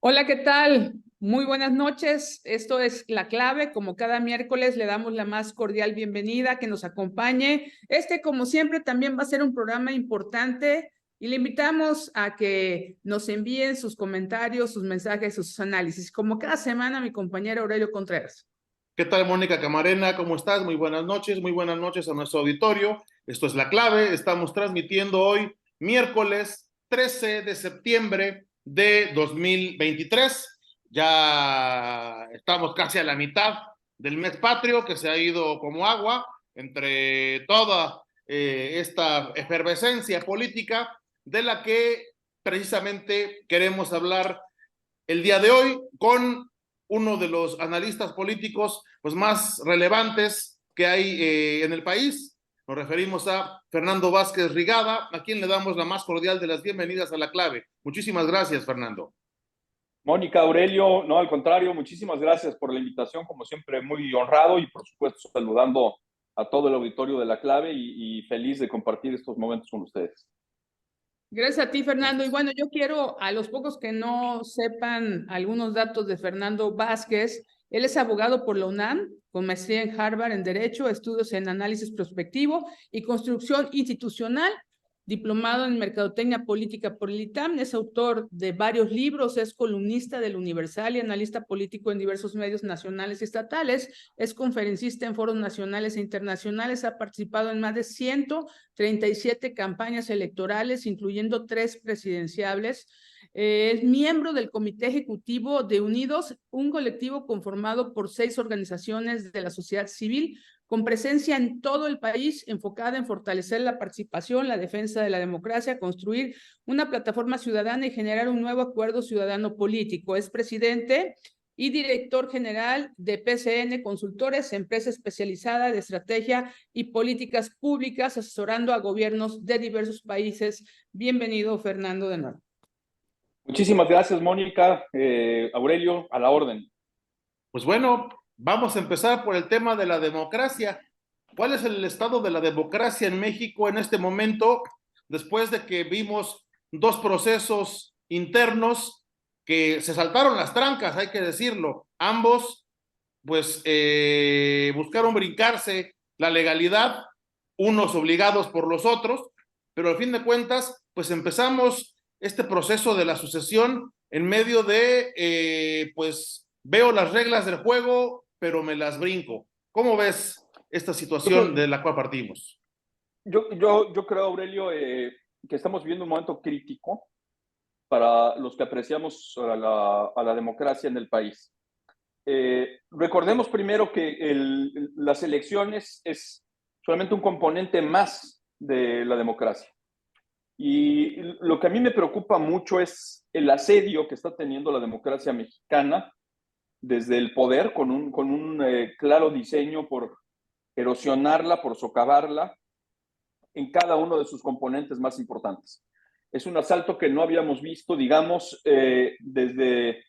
Hola, ¿qué tal? Muy buenas noches. Esto es La Clave. Como cada miércoles, le damos la más cordial bienvenida, que nos acompañe. Como siempre, también va a ser un programa importante y le invitamos a que nos envíen sus comentarios, sus mensajes, sus análisis. Como cada semana, mi compañero Aurelio Contreras. ¿Qué tal, Mónica Camarena? ¿Cómo estás? Muy buenas noches a nuestro auditorio. Esto es La Clave. Estamos transmitiendo hoy, miércoles 13 de septiembre de 2023. Ya estamos casi a la mitad del mes patrio, que se ha ido como agua entre toda esta efervescencia política de la que precisamente queremos hablar el día de hoy con uno de los analistas políticos pues, más relevantes que hay en el país. Nos referimos a Fernando Vázquez Rigada, a quien le damos la más cordial de las bienvenidas a La Clave. Muchísimas gracias, Fernando. Mónica, Aurelio, no, al contrario, muchísimas gracias por la invitación, como siempre, muy honrado y por supuesto saludando a todo el auditorio de La Clave y feliz de compartir estos momentos con ustedes. Gracias a ti, Fernando. Y bueno, yo quiero, a los pocos que no sepan algunos datos de Fernando Vázquez, él es abogado por la UNAM, con maestría en Harvard en Derecho, estudios en análisis prospectivo y construcción institucional, diplomado en Mercadotecnia Política por el ITAM, es autor de varios libros, es columnista del Universal y analista político en diversos medios nacionales y estatales, es conferencista en foros nacionales e internacionales, ha participado en más de 137 campañas electorales, incluyendo 3 presidenciables. Es miembro del Comité Ejecutivo de Unidos, un colectivo conformado por 6 organizaciones de la sociedad civil, con presencia en todo el país, enfocada en fortalecer la participación, la defensa de la democracia, construir una plataforma ciudadana y generar un nuevo acuerdo ciudadano político. Es presidente y director general de PCN Consultores, empresa especializada de estrategia y políticas públicas, asesorando a gobiernos de diversos países. Bienvenido, Fernando, de nuevo. Muchísimas gracias, Mónica. Aurelio, a la orden. Pues bueno, vamos a empezar por el tema de la democracia. ¿Cuál es el estado de la democracia en México en este momento, después de que vimos 2 procesos internos que se saltaron las trancas, hay que decirlo? Ambos, pues, buscaron brincarse la legalidad, unos obligados por los otros, pero al fin de cuentas, pues empezamos este proceso de la sucesión en medio de, pues, veo las reglas del juego, pero me las brinco. ¿Cómo ves esta situación de la cual partimos? Yo creo, Aurelio, que estamos viviendo un momento crítico para los que apreciamos a la democracia en el país. Recordemos primero que las elecciones es solamente un componente más de la democracia. Y lo que a mí me preocupa mucho es el asedio que está teniendo la democracia mexicana desde el poder, con un claro diseño por erosionarla, por socavarla en cada uno de sus componentes más importantes. Es un asalto que no habíamos visto, digamos, desde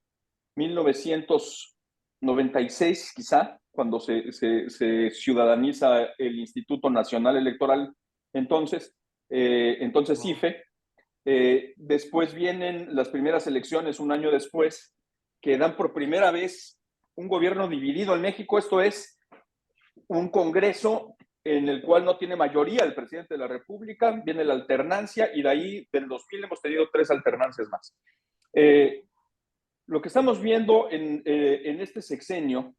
1996, quizá, cuando se ciudadaniza el Instituto Nacional Electoral, entonces IFE. Después vienen las primeras elecciones, un año después, que dan por primera vez un gobierno dividido en México. Esto es un Congreso en el cual no tiene mayoría el presidente de la República, viene la alternancia, y de ahí del 2000 hemos tenido 3 alternancias más. Lo que estamos viendo en este sexenio,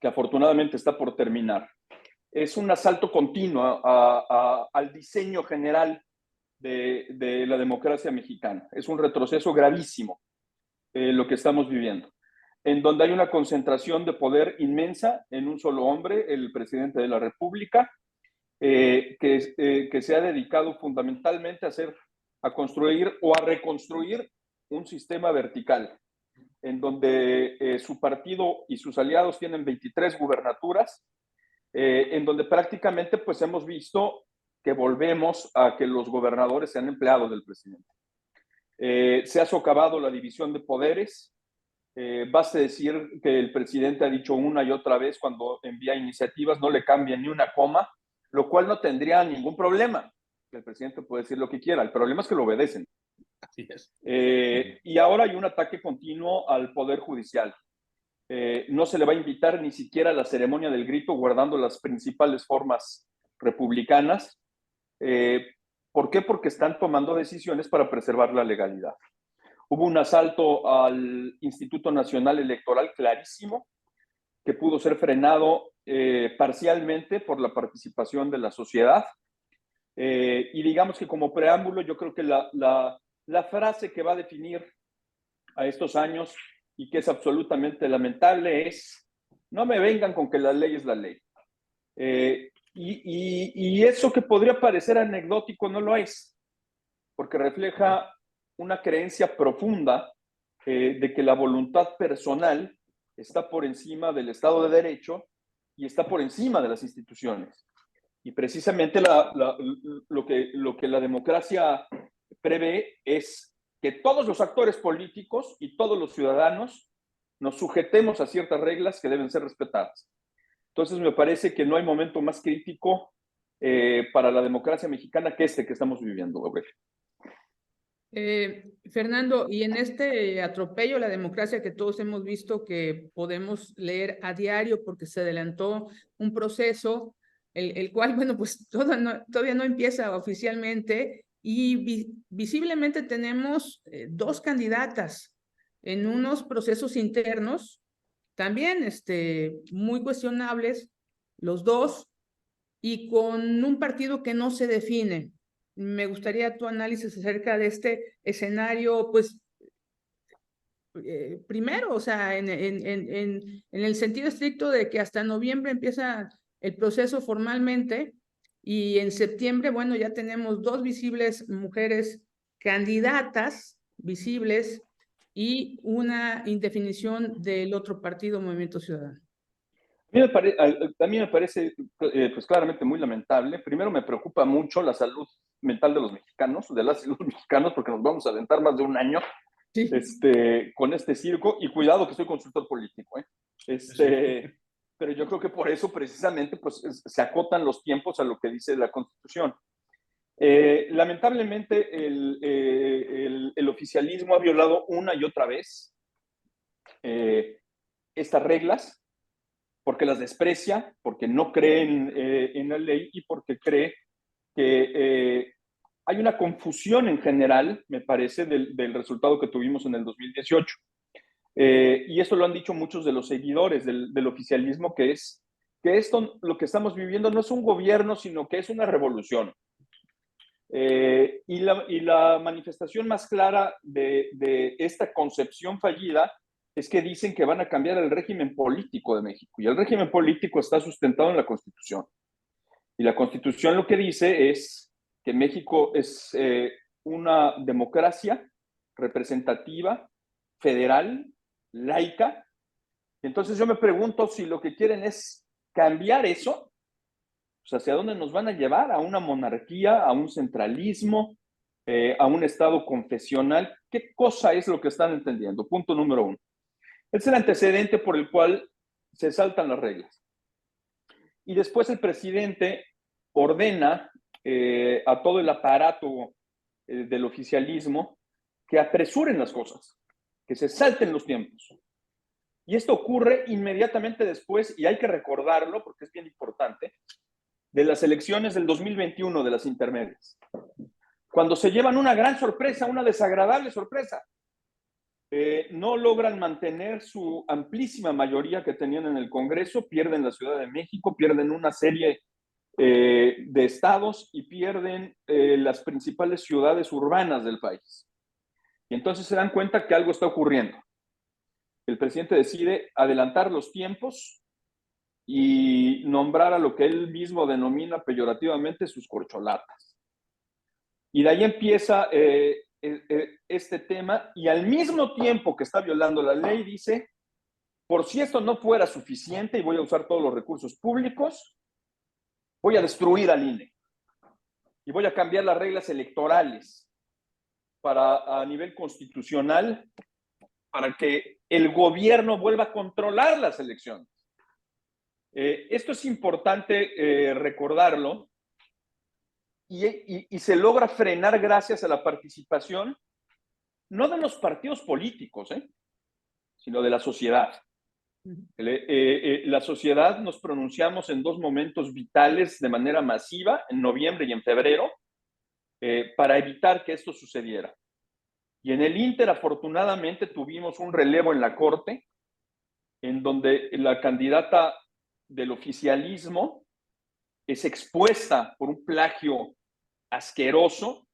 que afortunadamente está por terminar, es un asalto continuo al diseño general de la democracia mexicana. Es un retroceso gravísimo lo que estamos viviendo, en donde hay una concentración de poder inmensa en un solo hombre, el presidente de la República, que se ha dedicado fundamentalmente a construir o a reconstruir un sistema vertical, en donde su partido y sus aliados tienen 23 gubernaturas, en donde prácticamente pues hemos visto que volvemos a que los gobernadores sean empleados del presidente. Se ha socavado la división de poderes. Basta decir que el presidente ha dicho una y otra vez, cuando envía iniciativas, no le cambia ni una coma, lo cual no tendría ningún problema. El presidente puede decir lo que quiera, el problema es que lo obedecen. Así es. Y ahora hay un ataque continuo al Poder Judicial. No se le va a invitar ni siquiera a la ceremonia del grito, guardando las principales formas republicanas. ¿Por qué? Porque están tomando decisiones para preservar la legalidad. Hubo un asalto al Instituto Nacional Electoral clarísimo, que pudo ser frenado parcialmente por la participación de la sociedad. Y digamos que como preámbulo, yo creo que la frase que va a definir a estos años y que es absolutamente lamentable es: no me vengan con que la ley es la ley. Y eso que podría parecer anecdótico no lo es, porque refleja una creencia profunda de que la voluntad personal está por encima del Estado de Derecho y está por encima de las instituciones. Y precisamente lo que la democracia prevé es que todos los actores políticos y todos los ciudadanos nos sujetemos a ciertas reglas que deben ser respetadas. Entonces me parece que no hay momento más crítico para la democracia mexicana que este que estamos viviendo, Gabriel. Fernando, y en este atropello a la democracia que todos hemos visto, que podemos leer a diario porque se adelantó un proceso, el cual, bueno, pues todavía no empieza oficialmente, y visiblemente tenemos dos candidatas en unos procesos internos también muy cuestionables, los dos, y con un partido que no se define. Me gustaría tu análisis acerca de este escenario, pues, primero, o sea, en el sentido estricto de que hasta noviembre empieza el proceso formalmente, y en septiembre, bueno, ya tenemos dos visibles mujeres candidatas visibles y una indefinición del otro partido, Movimiento Ciudadano. A mí me parece pues claramente muy lamentable. Primero me preocupa mucho la salud mental de los mexicanos, de las y los mexicanos, porque nos vamos a aventar más de un año Sí. Con este circo. Y cuidado que soy consultor político, pero yo creo que por eso precisamente pues, se acotan los tiempos a lo que dice la Constitución. Lamentablemente el oficialismo ha violado una y otra vez estas reglas, porque las desprecia, porque no cree en la ley y porque cree que hay una confusión en general, me parece, del resultado que tuvimos en el 2018. Y eso lo han dicho muchos de los seguidores del oficialismo, que esto, lo que estamos viviendo, no es un gobierno, sino que es una revolución. Y la manifestación más clara de esta concepción fallida es que dicen que van a cambiar el régimen político de México. Y el régimen político está sustentado en la Constitución. Y la Constitución lo que dice es que México es una democracia representativa, federal, laica. Entonces yo me pregunto si lo que quieren es cambiar eso, pues ¿hacia dónde nos van a llevar? ¿A una monarquía, a un centralismo, a un estado confesional? ¿Qué cosa es lo que están entendiendo? Punto número uno. Es el antecedente por el cual se saltan las reglas. Y después el presidente ordena a todo el aparato del oficialismo que apresuren las cosas, que se salten los tiempos. Y esto ocurre inmediatamente después, y hay que recordarlo porque es bien importante, de las elecciones del 2021, de las intermedias, cuando se llevan una gran sorpresa, una desagradable sorpresa. No logran mantener su amplísima mayoría que tenían en el Congreso, pierden la Ciudad de México, pierden una serie de estados y pierden las principales ciudades urbanas del país. Y entonces se dan cuenta que algo está ocurriendo. El presidente decide adelantar los tiempos y nombrar a lo que él mismo denomina peyorativamente sus corcholatas. Y de ahí empieza este tema, y al mismo tiempo que está violando la ley dice: por si esto no fuera suficiente y voy a usar todos los recursos públicos, voy a destruir al INE y voy a cambiar las reglas electorales a nivel constitucional para que el gobierno vuelva a controlar las elecciones. Esto es importante recordarlo, y se logra frenar gracias a la participación no de los partidos políticos, sino de la sociedad. La sociedad nos pronunciamos en dos momentos vitales de manera masiva, en noviembre y en febrero, para evitar que esto sucediera. Y en el Inter, afortunadamente, tuvimos un relevo en la Corte, en donde la candidata del oficialismo es expuesta por un plagio asqueroso,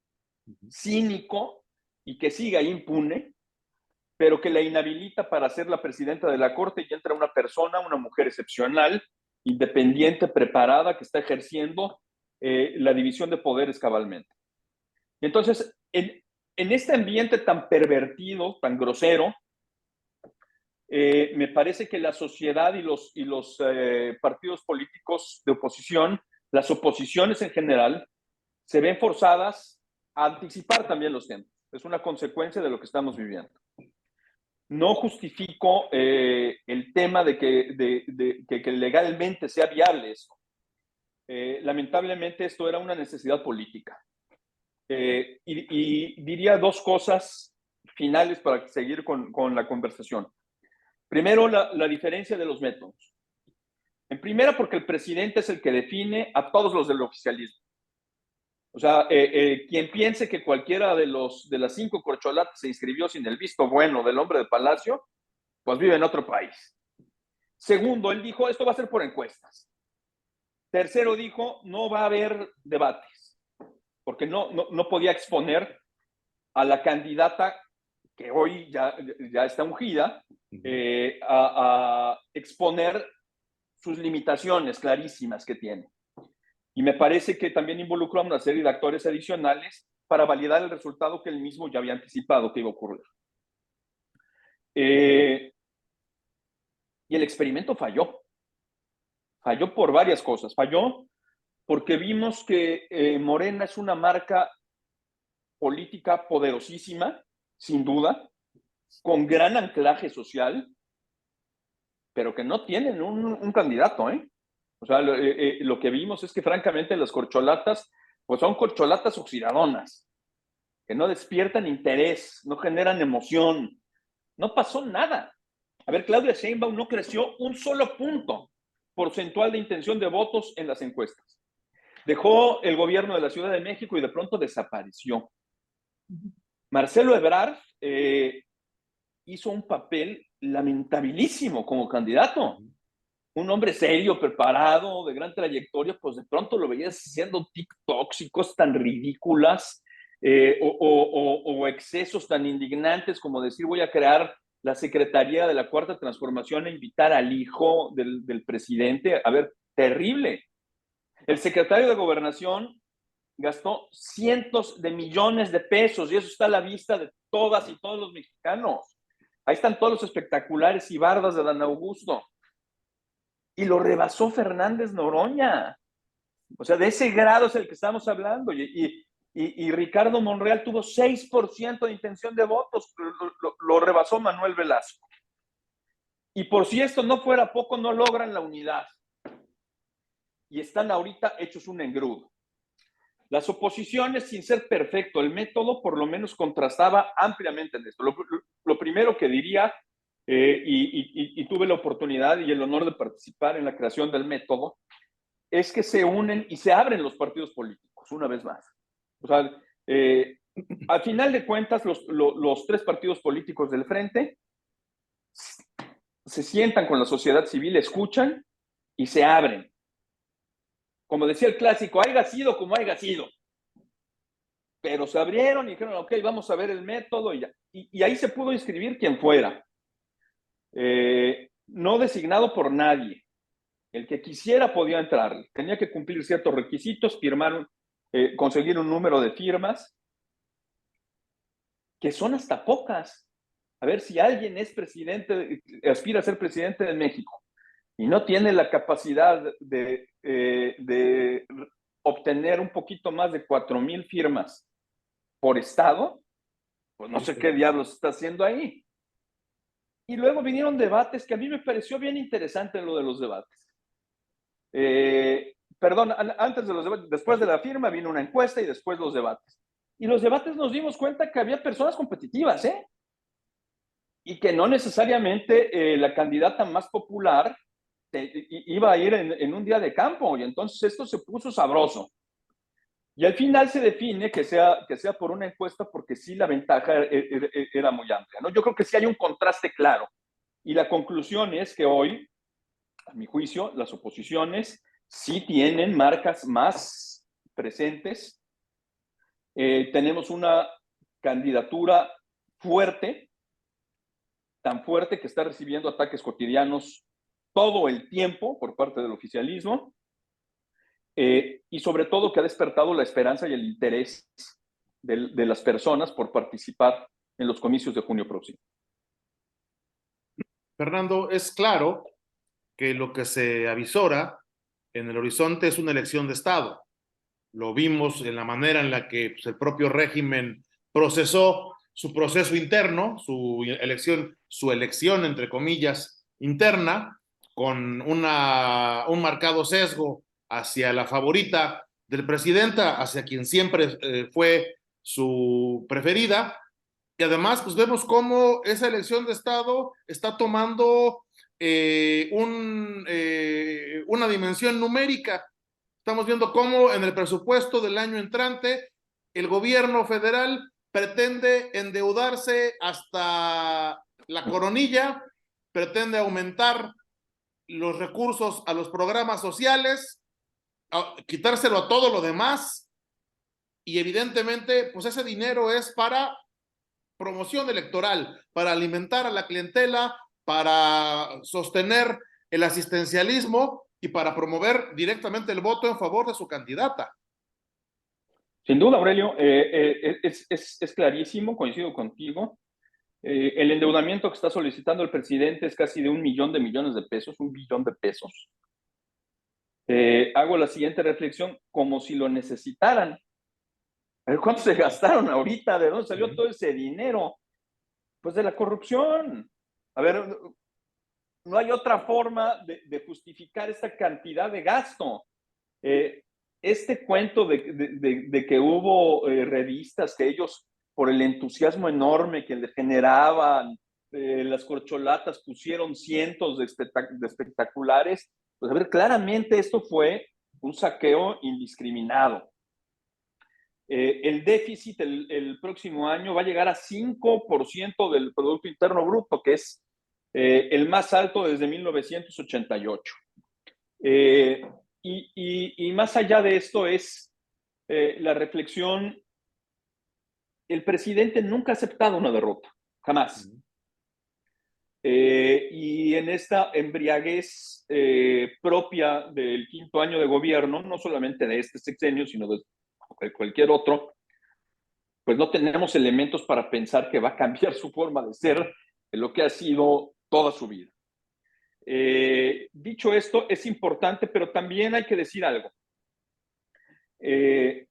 cínico, y que siga impune, pero que la inhabilita para ser la presidenta de la Corte, y entra una persona, una mujer excepcional, independiente, preparada, que está ejerciendo la división de poderes cabalmente. Y entonces, en este ambiente tan pervertido, tan grosero, me parece que la sociedad y los partidos políticos de oposición, las oposiciones en general, se ven forzadas a anticipar también los temas. Es una consecuencia de lo que estamos viviendo. No justifico el tema de que legalmente sea viable esto. Lamentablemente esto era una necesidad política. Y diría dos cosas finales para seguir con la conversación. Primero, la diferencia de los métodos. En primera, porque el presidente es el que define a todos los del oficialismo. O sea, quien piense que cualquiera de las 5 corcholatas se inscribió sin el visto bueno del hombre de Palacio, pues vive en otro país. Segundo, él dijo, esto va a ser por encuestas. Tercero, dijo, no va a haber debates, porque no podía exponer a la candidata que hoy ya está ungida, a exponer sus limitaciones clarísimas que tiene. Y me parece que también involucró a una serie de actores adicionales para validar el resultado que él mismo ya había anticipado que iba a ocurrir. Y el experimento falló. Falló por varias cosas. Falló porque vimos que Morena es una marca política poderosísima, sin duda, con gran anclaje social, pero que no tienen un candidato, O sea, lo que vimos es que francamente las corcholatas, pues son corcholatas oxidadonas, que no despiertan interés, no generan emoción. No pasó nada. A ver, Claudia Sheinbaum no creció un solo punto porcentual de intención de votos en las encuestas. Dejó el gobierno de la Ciudad de México y de pronto desapareció. Marcelo Ebrard hizo un papel lamentabilísimo como candidato. Un hombre serio, preparado, de gran trayectoria, pues de pronto lo veías haciendo TikToks y cosas tan ridículas o excesos tan indignantes como decir voy a crear la Secretaría de la Cuarta Transformación e invitar al hijo del presidente. A ver, terrible. El secretario de Gobernación gastó cientos de millones de pesos y eso está a la vista de todas y todos los mexicanos. Ahí están todos los espectaculares y bardas de Dan Augusto. Y lo rebasó Fernández Noroña. O sea, de ese grado es el que estamos hablando. Y Ricardo Monreal tuvo 6% de intención de votos. Lo rebasó Manuel Velasco. Y por si esto no fuera poco, no logran la unidad. Y están ahorita hechos un engrudo. Las oposiciones, sin ser perfecto el método, por lo menos contrastaba ampliamente en esto. Lo primero que diría, y tuve la oportunidad y el honor de participar en la creación del método, es que se unen y se abren los partidos políticos, una vez más. O sea, al final de cuentas, los 3 partidos políticos del frente se sientan con la sociedad civil, escuchan y se abren. Como decía el clásico, haya sido como haya sido. Pero se abrieron y dijeron, ok, vamos a ver el método. Y ahí se pudo inscribir quien fuera. No designado por nadie. El que quisiera podía entrar. Tenía que cumplir ciertos requisitos, firmar, conseguir un número de firmas, que son hasta pocas. A ver, si alguien es presidente, aspira a ser presidente de México y no tiene la capacidad de obtener un poquito más de 4,000 firmas por estado, pues no sé qué diablos está haciendo ahí. Y luego vinieron debates que a mí me pareció bien interesante lo de los debates. Perdón, antes de los debates, después de la firma vino una encuesta y después los debates. Y los debates nos dimos cuenta que había personas competitivas, ¿eh? Y que no necesariamente la candidata más popular iba a ir en un día de campo, y entonces esto se puso sabroso. Y al final se define que sea por una encuesta, porque sí la ventaja era muy amplia, ¿no? Yo creo que sí hay un contraste claro. Y la conclusión es que hoy, a mi juicio, las oposiciones sí tienen marcas más presentes. Tenemos una candidatura fuerte, tan fuerte que está recibiendo ataques cotidianos todo el tiempo por parte del oficialismo, y sobre todo que ha despertado la esperanza y el interés de las personas por participar en los comicios de junio próximo. Fernando, es claro que lo que se avisora en el horizonte es una elección de Estado. Lo vimos en la manera en la que pues, el propio régimen procesó su proceso interno, su elección, entre comillas, interna, con un marcado sesgo hacia la favorita del presidenta, hacia quien siempre fue su preferida. Y además, pues vemos cómo esa elección de Estado está tomando una dimensión numérica. Estamos viendo cómo en el presupuesto del año entrante el gobierno federal pretende endeudarse hasta la coronilla, pretende aumentar los recursos a los programas sociales, quitárselo a todo lo demás, y evidentemente pues ese dinero es para promoción electoral, para alimentar a la clientela, para sostener el asistencialismo y para promover directamente el voto en favor de su candidata. Sin duda, Aurelio, es clarísimo, coincido contigo. El endeudamiento que está solicitando el presidente es casi de 1 millón de millones de pesos, 1 billón de pesos. Hago la siguiente reflexión, como si lo necesitaran. A ver, ¿cuánto se gastaron ahorita? ¿De dónde salió todo ese dinero? Pues de la corrupción. A ver, no hay otra forma de justificar esta cantidad de gasto. Este cuento de que hubo revistas que ellos, por el entusiasmo enorme que le generaban las corcholatas, pusieron cientos de espectaculares, pues a ver, claramente esto fue un saqueo indiscriminado. El déficit el próximo año va a llegar a 5% del Producto Interno Bruto, que es el más alto desde 1988. Y más allá de esto es la reflexión, el presidente nunca ha aceptado una derrota, jamás. Y en esta embriaguez propia del 5º año de gobierno, no solamente de este sexenio, sino de cualquier otro, pues no tenemos elementos para pensar que va a cambiar su forma de ser en lo que ha sido toda su vida. Dicho esto, es importante, pero también hay que decir algo. El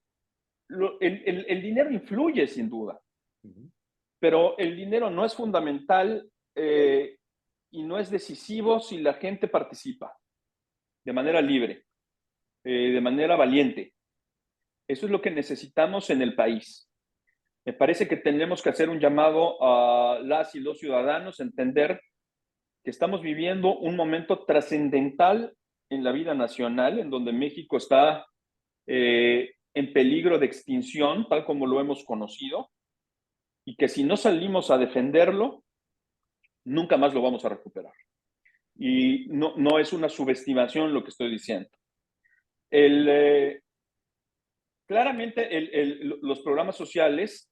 dinero influye, sin duda, pero el dinero no es fundamental y no es decisivo si la gente participa de manera libre, de manera valiente. Eso es lo que necesitamos en el país. Me parece que tenemos que hacer un llamado a las y los ciudadanos a entender que estamos viviendo un momento trascendental en la vida nacional, en donde México está en peligro de extinción, tal como lo hemos conocido, y que si no salimos a defenderlo, nunca más lo vamos a recuperar. Y no es una subestimación lo que estoy diciendo. Claramente los programas sociales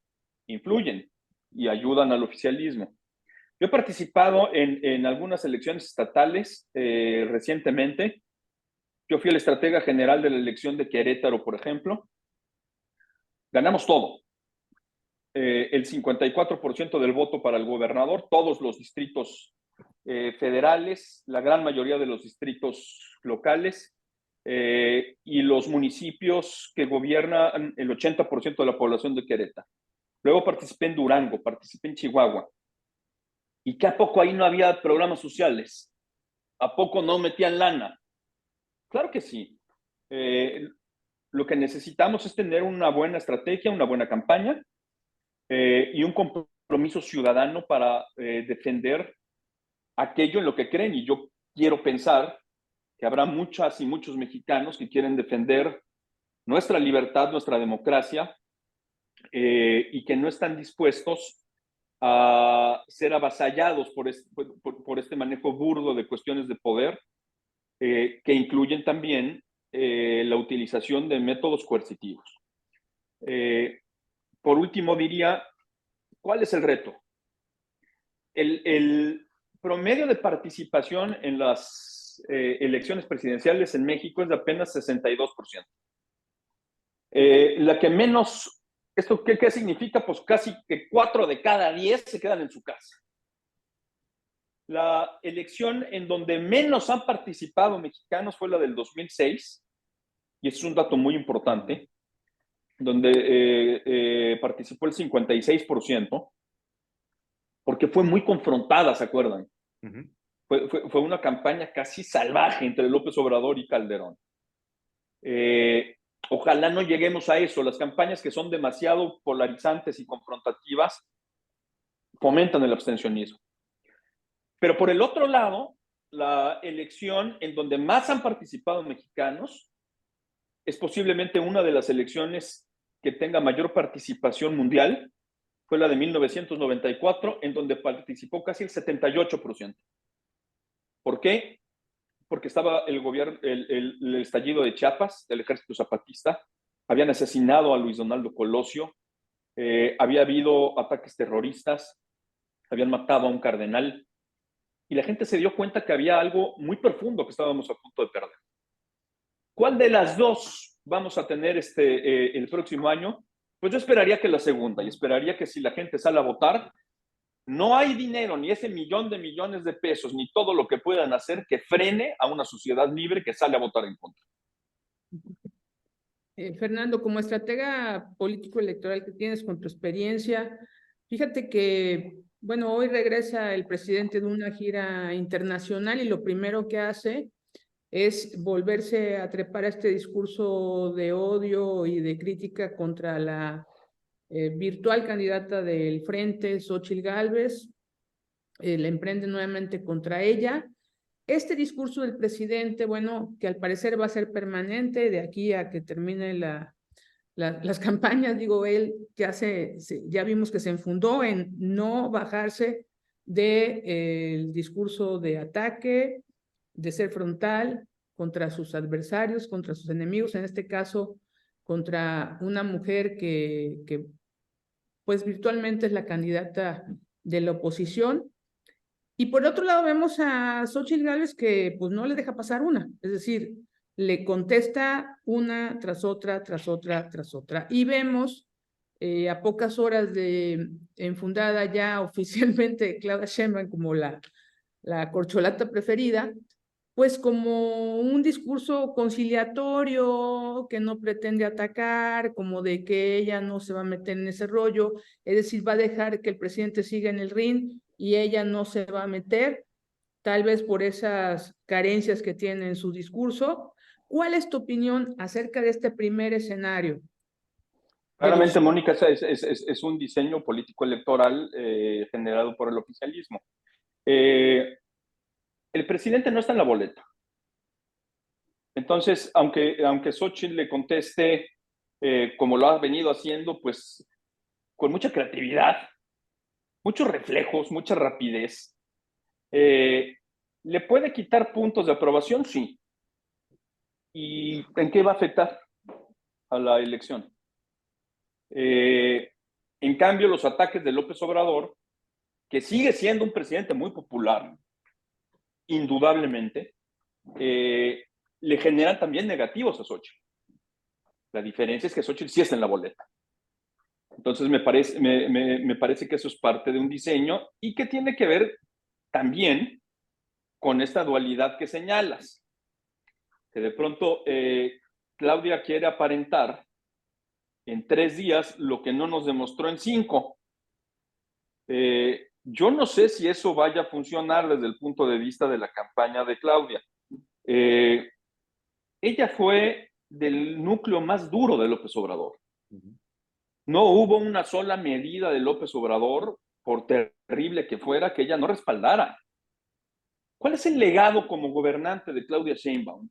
influyen y ayudan al oficialismo. Yo he participado en algunas elecciones estatales recientemente. Yo fui el estratega general de la elección de Querétaro, por ejemplo. Ganamos todo. El 54% del voto para el gobernador, todos los distritos federales, la gran mayoría de los distritos locales y los municipios que gobiernan el 80% de la población de Querétaro. Luego participé en Durango, participé en Chihuahua. ¿Y que a poco ahí no había programas sociales? ¿A poco no metían lana? Claro que sí. lo que necesitamos es tener una buena estrategia, una buena campaña y un compromiso ciudadano para defender aquello en lo que creen. Y yo quiero pensar que habrá muchas y muchos mexicanos que quieren defender nuestra libertad, nuestra democracia, y que no están dispuestos a ser avasallados por este manejo burdo de cuestiones de poder, que incluyen también la utilización de métodos coercitivos. Por último, diría, ¿cuál es el reto? El promedio de participación en las elecciones presidenciales en México es de apenas 62%. La que menos, ¿esto qué significa? Pues casi que 4 de cada 10 se quedan en su casa. La elección en donde menos han participado mexicanos fue la del 2006, y es un dato muy importante, donde participó el 56%, porque fue muy confrontada, ¿se acuerdan? Fue una campaña casi salvaje entre López Obrador y Calderón. Ojalá no lleguemos a eso. Las campañas que son demasiado polarizantes y confrontativas fomentan el abstencionismo. Pero por el otro lado, la elección en donde más han participado mexicanos es posiblemente una de las elecciones que tenga mayor participación mundial. Fue la de 1994, en donde participó casi el 78%. ¿Por qué? Porque estaba el estallido de Chiapas, del ejército zapatista, habían asesinado a Luis Donaldo Colosio, había habido ataques terroristas, habían matado a un cardenal, y la gente se dio cuenta que había algo muy profundo que estábamos a punto de perder. ¿Cuál de las dos vamos a tener el próximo año? Pues yo esperaría que la segunda, y esperaría que si la gente sale a votar, no hay dinero, ni ese millón de millones de pesos, ni todo lo que puedan hacer que frene a una sociedad libre que sale a votar en contra. Fernando, como estratega político-electoral que tienes con tu experiencia, fíjate que, bueno, hoy regresa el presidente de una gira internacional y lo primero que hace es volverse a trepar a este discurso de odio y de crítica contra la virtual candidata del Frente, Xóchitl Gálvez. La emprende nuevamente contra ella. Este discurso del presidente, bueno, que al parecer va a ser permanente de aquí a que termine las campañas, digo, él ya vimos que se enfundó en no bajarse del discurso de ataque, de ser frontal contra sus adversarios, contra sus enemigos, en este caso contra una mujer que pues virtualmente es la candidata de la oposición. Y por otro lado vemos a Xóchitl Gálvez que pues no le deja pasar una, es decir, le contesta una tras otra, tras otra, tras otra. Y vemos a pocas horas de enfundada ya oficialmente Claudia Sheinbaum como la corcholata preferida, pues como un discurso conciliatorio que no pretende atacar, como de que ella no se va a meter en ese rollo, es decir, va a dejar que el presidente siga en el ring y ella no se va a meter, tal vez por esas carencias que tiene en su discurso. ¿Cuál es tu opinión acerca de este primer escenario? Claramente, Mónica, es un diseño político electoral generado por el oficialismo. El presidente no está en la boleta. Entonces, aunque Xóchitl le conteste como lo ha venido haciendo, pues con mucha creatividad, muchos reflejos, mucha rapidez, ¿le puede quitar puntos de aprobación? Sí. ¿Y en qué va a afectar a la elección? En cambio, los ataques de López Obrador, que sigue siendo un presidente muy popular, indudablemente, le generan también negativos a Xóchitl. La diferencia es que Xóchitl sí está en la boleta. Entonces me parece que eso es parte de un diseño y que tiene que ver también con esta dualidad que señalas. Que de pronto Claudia quiere aparentar en 3 días lo que no nos demostró en 5. Yo no sé si eso vaya a funcionar desde el punto de vista de la campaña de Claudia. Ella fue del núcleo más duro de López Obrador. No hubo una sola medida de López Obrador, por terrible que fuera, que ella no respaldara. ¿Cuál es el legado como gobernante de Claudia Sheinbaum?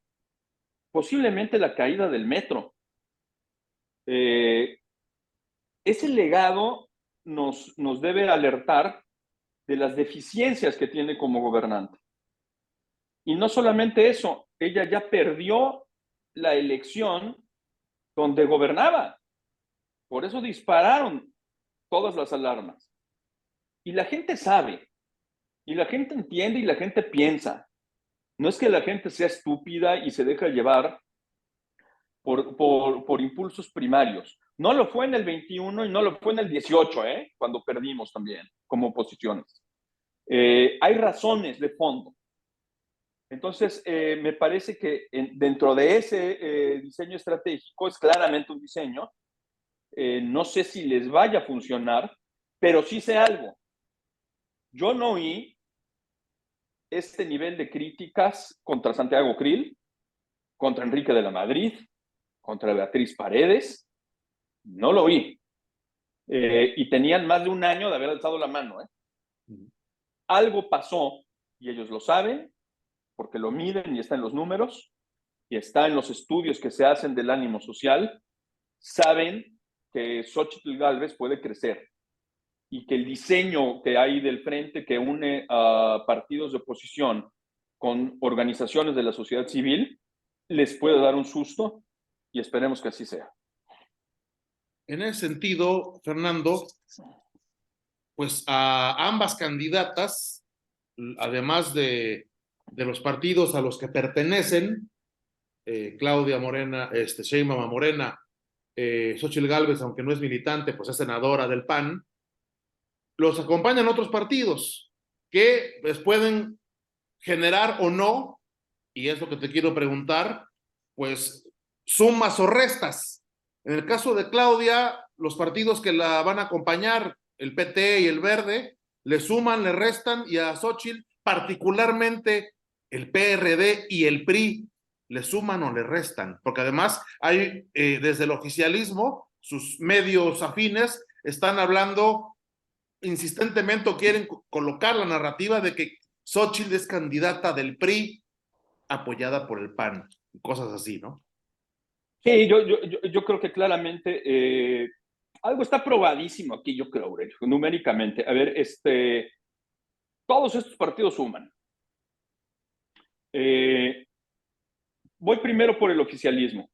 Posiblemente la caída del metro. Ese legado nos debe alertar de las deficiencias que tiene como gobernante. Y no solamente eso, ella ya perdió la elección donde gobernaba. Por eso dispararon todas las alarmas. Y la gente sabe, y la gente entiende y la gente piensa. No es que la gente sea estúpida y se deja llevar por impulsos primarios. No lo fue en el 21 y no lo fue en el 18, cuando perdimos también como oposiciones. Hay razones de fondo. Entonces, me parece que dentro de ese diseño estratégico es claramente un diseño. No sé si les vaya a funcionar, pero sí sé algo. Yo no oí este nivel de críticas contra Santiago Krill, contra Enrique de la Madrid, contra Beatriz Paredes. No lo oí. Y tenían más de un año de haber alzado la mano. Algo pasó y ellos lo saben porque lo miden y está en los números y está en los estudios que se hacen del ánimo social. Saben que Xóchitl Gálvez puede crecer y que el diseño que hay del frente que une a partidos de oposición con organizaciones de la sociedad civil les puede dar un susto y esperemos que así sea. En ese sentido, Fernando, pues a ambas candidatas, además de los partidos a los que pertenecen, Claudia Morena, Sheinbaum Morena, Xóchitl Gálvez, aunque no es militante, pues es senadora del PAN, los acompañan otros partidos que pues, pueden generar o no, y es lo que te quiero preguntar, pues sumas o restas. En el caso de Claudia, los partidos que la van a acompañar, el PT y el Verde, le suman, le restan, y a Xóchitl, particularmente el PRD y el PRI, le suman o le restan, porque además hay desde el oficialismo, sus medios afines están hablando insistentemente o quieren colocar la narrativa de que Xóchitl es candidata del PRI apoyada por el PAN, cosas así, ¿no? Sí, yo creo que claramente algo está probadísimo aquí, yo creo, Aurelio, numéricamente. A ver, todos estos partidos suman. Voy primero por el oficialismo.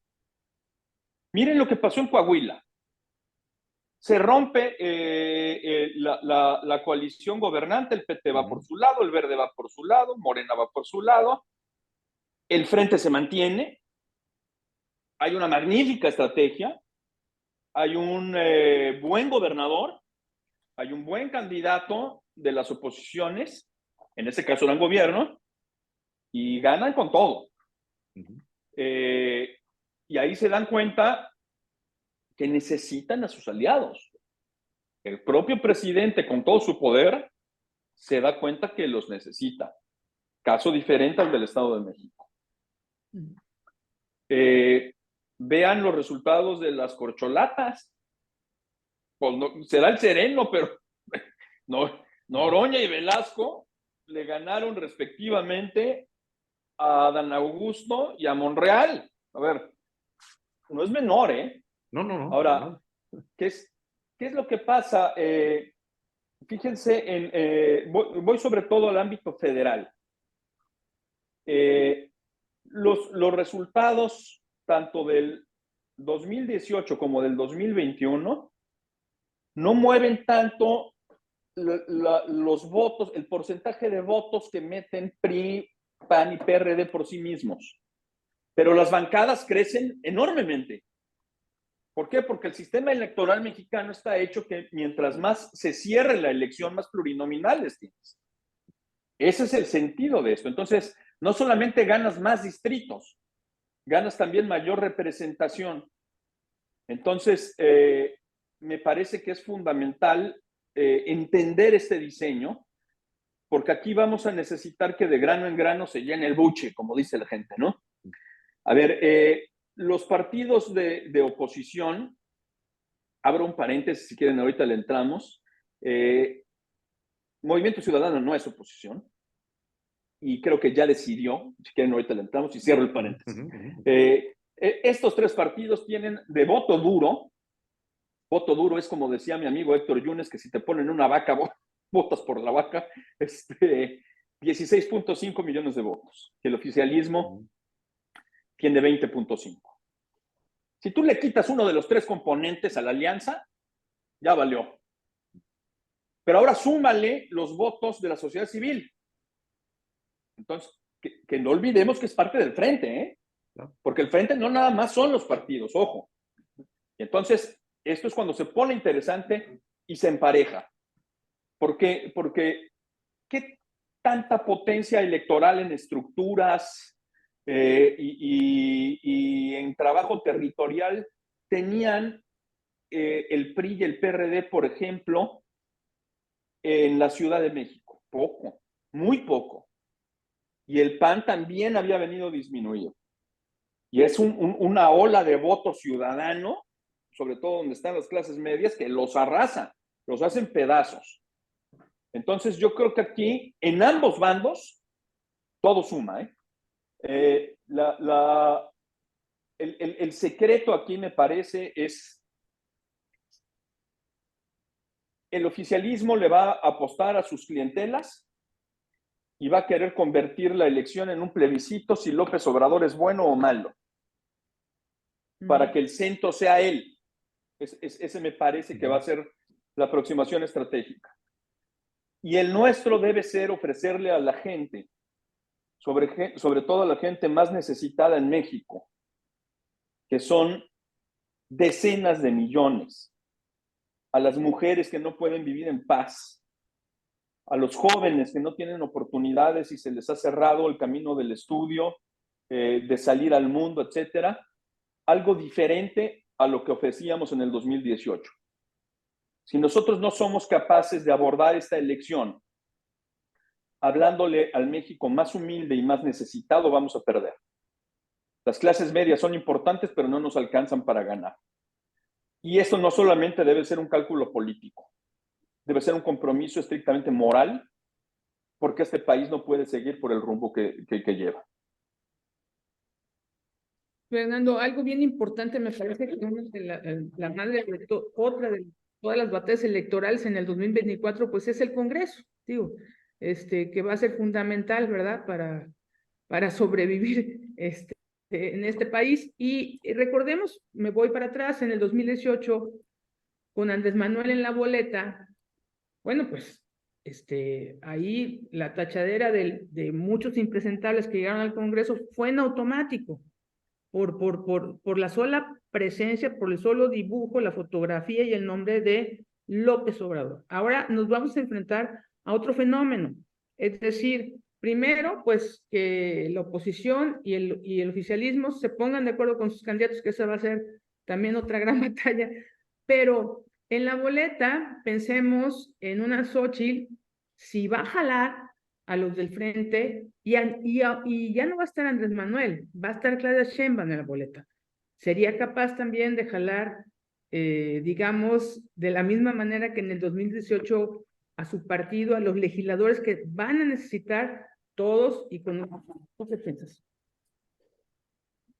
Miren lo que pasó en Coahuila. Se rompe la coalición gobernante, el PT va por su lado, el Verde va por su lado, Morena va por su lado, el Frente se mantiene, hay una magnífica estrategia, hay un buen gobernador, hay un buen candidato de las oposiciones, en este caso era el gobierno, y ganan con todo. Y ahí se dan cuenta que necesitan a sus aliados. El propio presidente, con todo su poder, se da cuenta que los necesita. Caso diferente al del Estado de México. Vean los resultados de las corcholatas. Pues no, será el Sereno, pero Noroña y Velasco le ganaron respectivamente a Dan Augusto y a Monreal. A ver, no es menor, ¿eh? No. Ahora, ¿qué es lo que pasa? Fíjense, voy sobre todo al ámbito federal. Los resultados tanto del 2018 como del 2021 no mueven tanto los votos, el porcentaje de votos que meten PRI, PAN y PRD por sí mismos. Pero las bancadas crecen enormemente. ¿Por qué? Porque el sistema electoral mexicano está hecho que mientras más se cierre la elección, más plurinominales tienes. Ese es el sentido de esto. Entonces, no solamente ganas más distritos, ganas también mayor representación. Entonces, me parece que es fundamental entender este diseño, porque aquí vamos a necesitar que de grano en grano se llene el buche, como dice la gente, ¿no? A ver, los partidos de oposición, abro un paréntesis, si quieren ahorita le entramos, Movimiento Ciudadano no es oposición, y creo que ya decidió, si quieren ahorita le entramos y cierro el paréntesis. Estos tres partidos tienen de voto duro es como decía mi amigo Héctor Yunes, que si te ponen una vaca, votas por la vaca, 16.5 millones de votos. El oficialismo tiene 20.5. Si tú le quitas uno de los tres componentes a la alianza, ya valió. Pero ahora súmale los votos de la sociedad civil. Entonces, que no olvidemos que es parte del frente, ¿eh? Porque el frente no nada más son los partidos, ojo. Y entonces, esto es cuando se pone interesante y se empareja. Porque ¿qué tanta potencia electoral en estructuras y en trabajo territorial tenían el PRI y el PRD, por ejemplo, en la Ciudad de México? Poco, muy poco. Y el PAN también había venido disminuido. Y es una ola de voto ciudadano, sobre todo donde están las clases medias, que los arrasa, los hacen pedazos. Entonces yo creo que aquí, en ambos bandos, todo suma, ¿eh? El secreto aquí, me parece, es el oficialismo le va a apostar a sus clientelas y va a querer convertir la elección en un plebiscito si López Obrador es bueno o malo, para que el centro sea él. Ese me parece que va a ser la aproximación estratégica. Y el nuestro debe ser ofrecerle a la gente, sobre todo a la gente más necesitada en México, que son decenas de millones, a las mujeres que no pueden vivir en paz, a los jóvenes que no tienen oportunidades y se les ha cerrado el camino del estudio, de salir al mundo, etcétera, algo diferente a lo que ofrecíamos en el 2018. Si nosotros no somos capaces de abordar esta elección hablándole al México más humilde y más necesitado, vamos a perder. Las clases medias son importantes, pero no nos alcanzan para ganar. Y eso no solamente debe ser un cálculo político, debe ser un compromiso estrictamente moral, porque este país no puede seguir por el rumbo que lleva. Fernando, algo bien importante me parece que la madre de otra de todas las batallas electorales en el 2024, pues es el Congreso, digo, que va a ser fundamental, ¿verdad? Para sobrevivir en este país. Y recordemos, me voy para atrás, en el 2018, con Andrés Manuel en la boleta, bueno, pues ahí la tachadera de muchos impresentables que llegaron al Congreso fue en automático. Por la sola presencia, por el solo dibujo, la fotografía y el nombre de López Obrador. Ahora nos vamos a enfrentar a otro fenómeno, es decir, primero, pues que la oposición y el oficialismo se pongan de acuerdo con sus candidatos, que esa va a ser también otra gran batalla, pero en la boleta pensemos en una Xóchitl, si va a jalar a los del frente, y ya no va a estar Andrés Manuel, va a estar Claudia Sheinbaum en la boleta. Sería capaz también de jalar, digamos, de la misma manera que en el 2018 a su partido, a los legisladores que van a necesitar todos y con... ¿Qué piensas?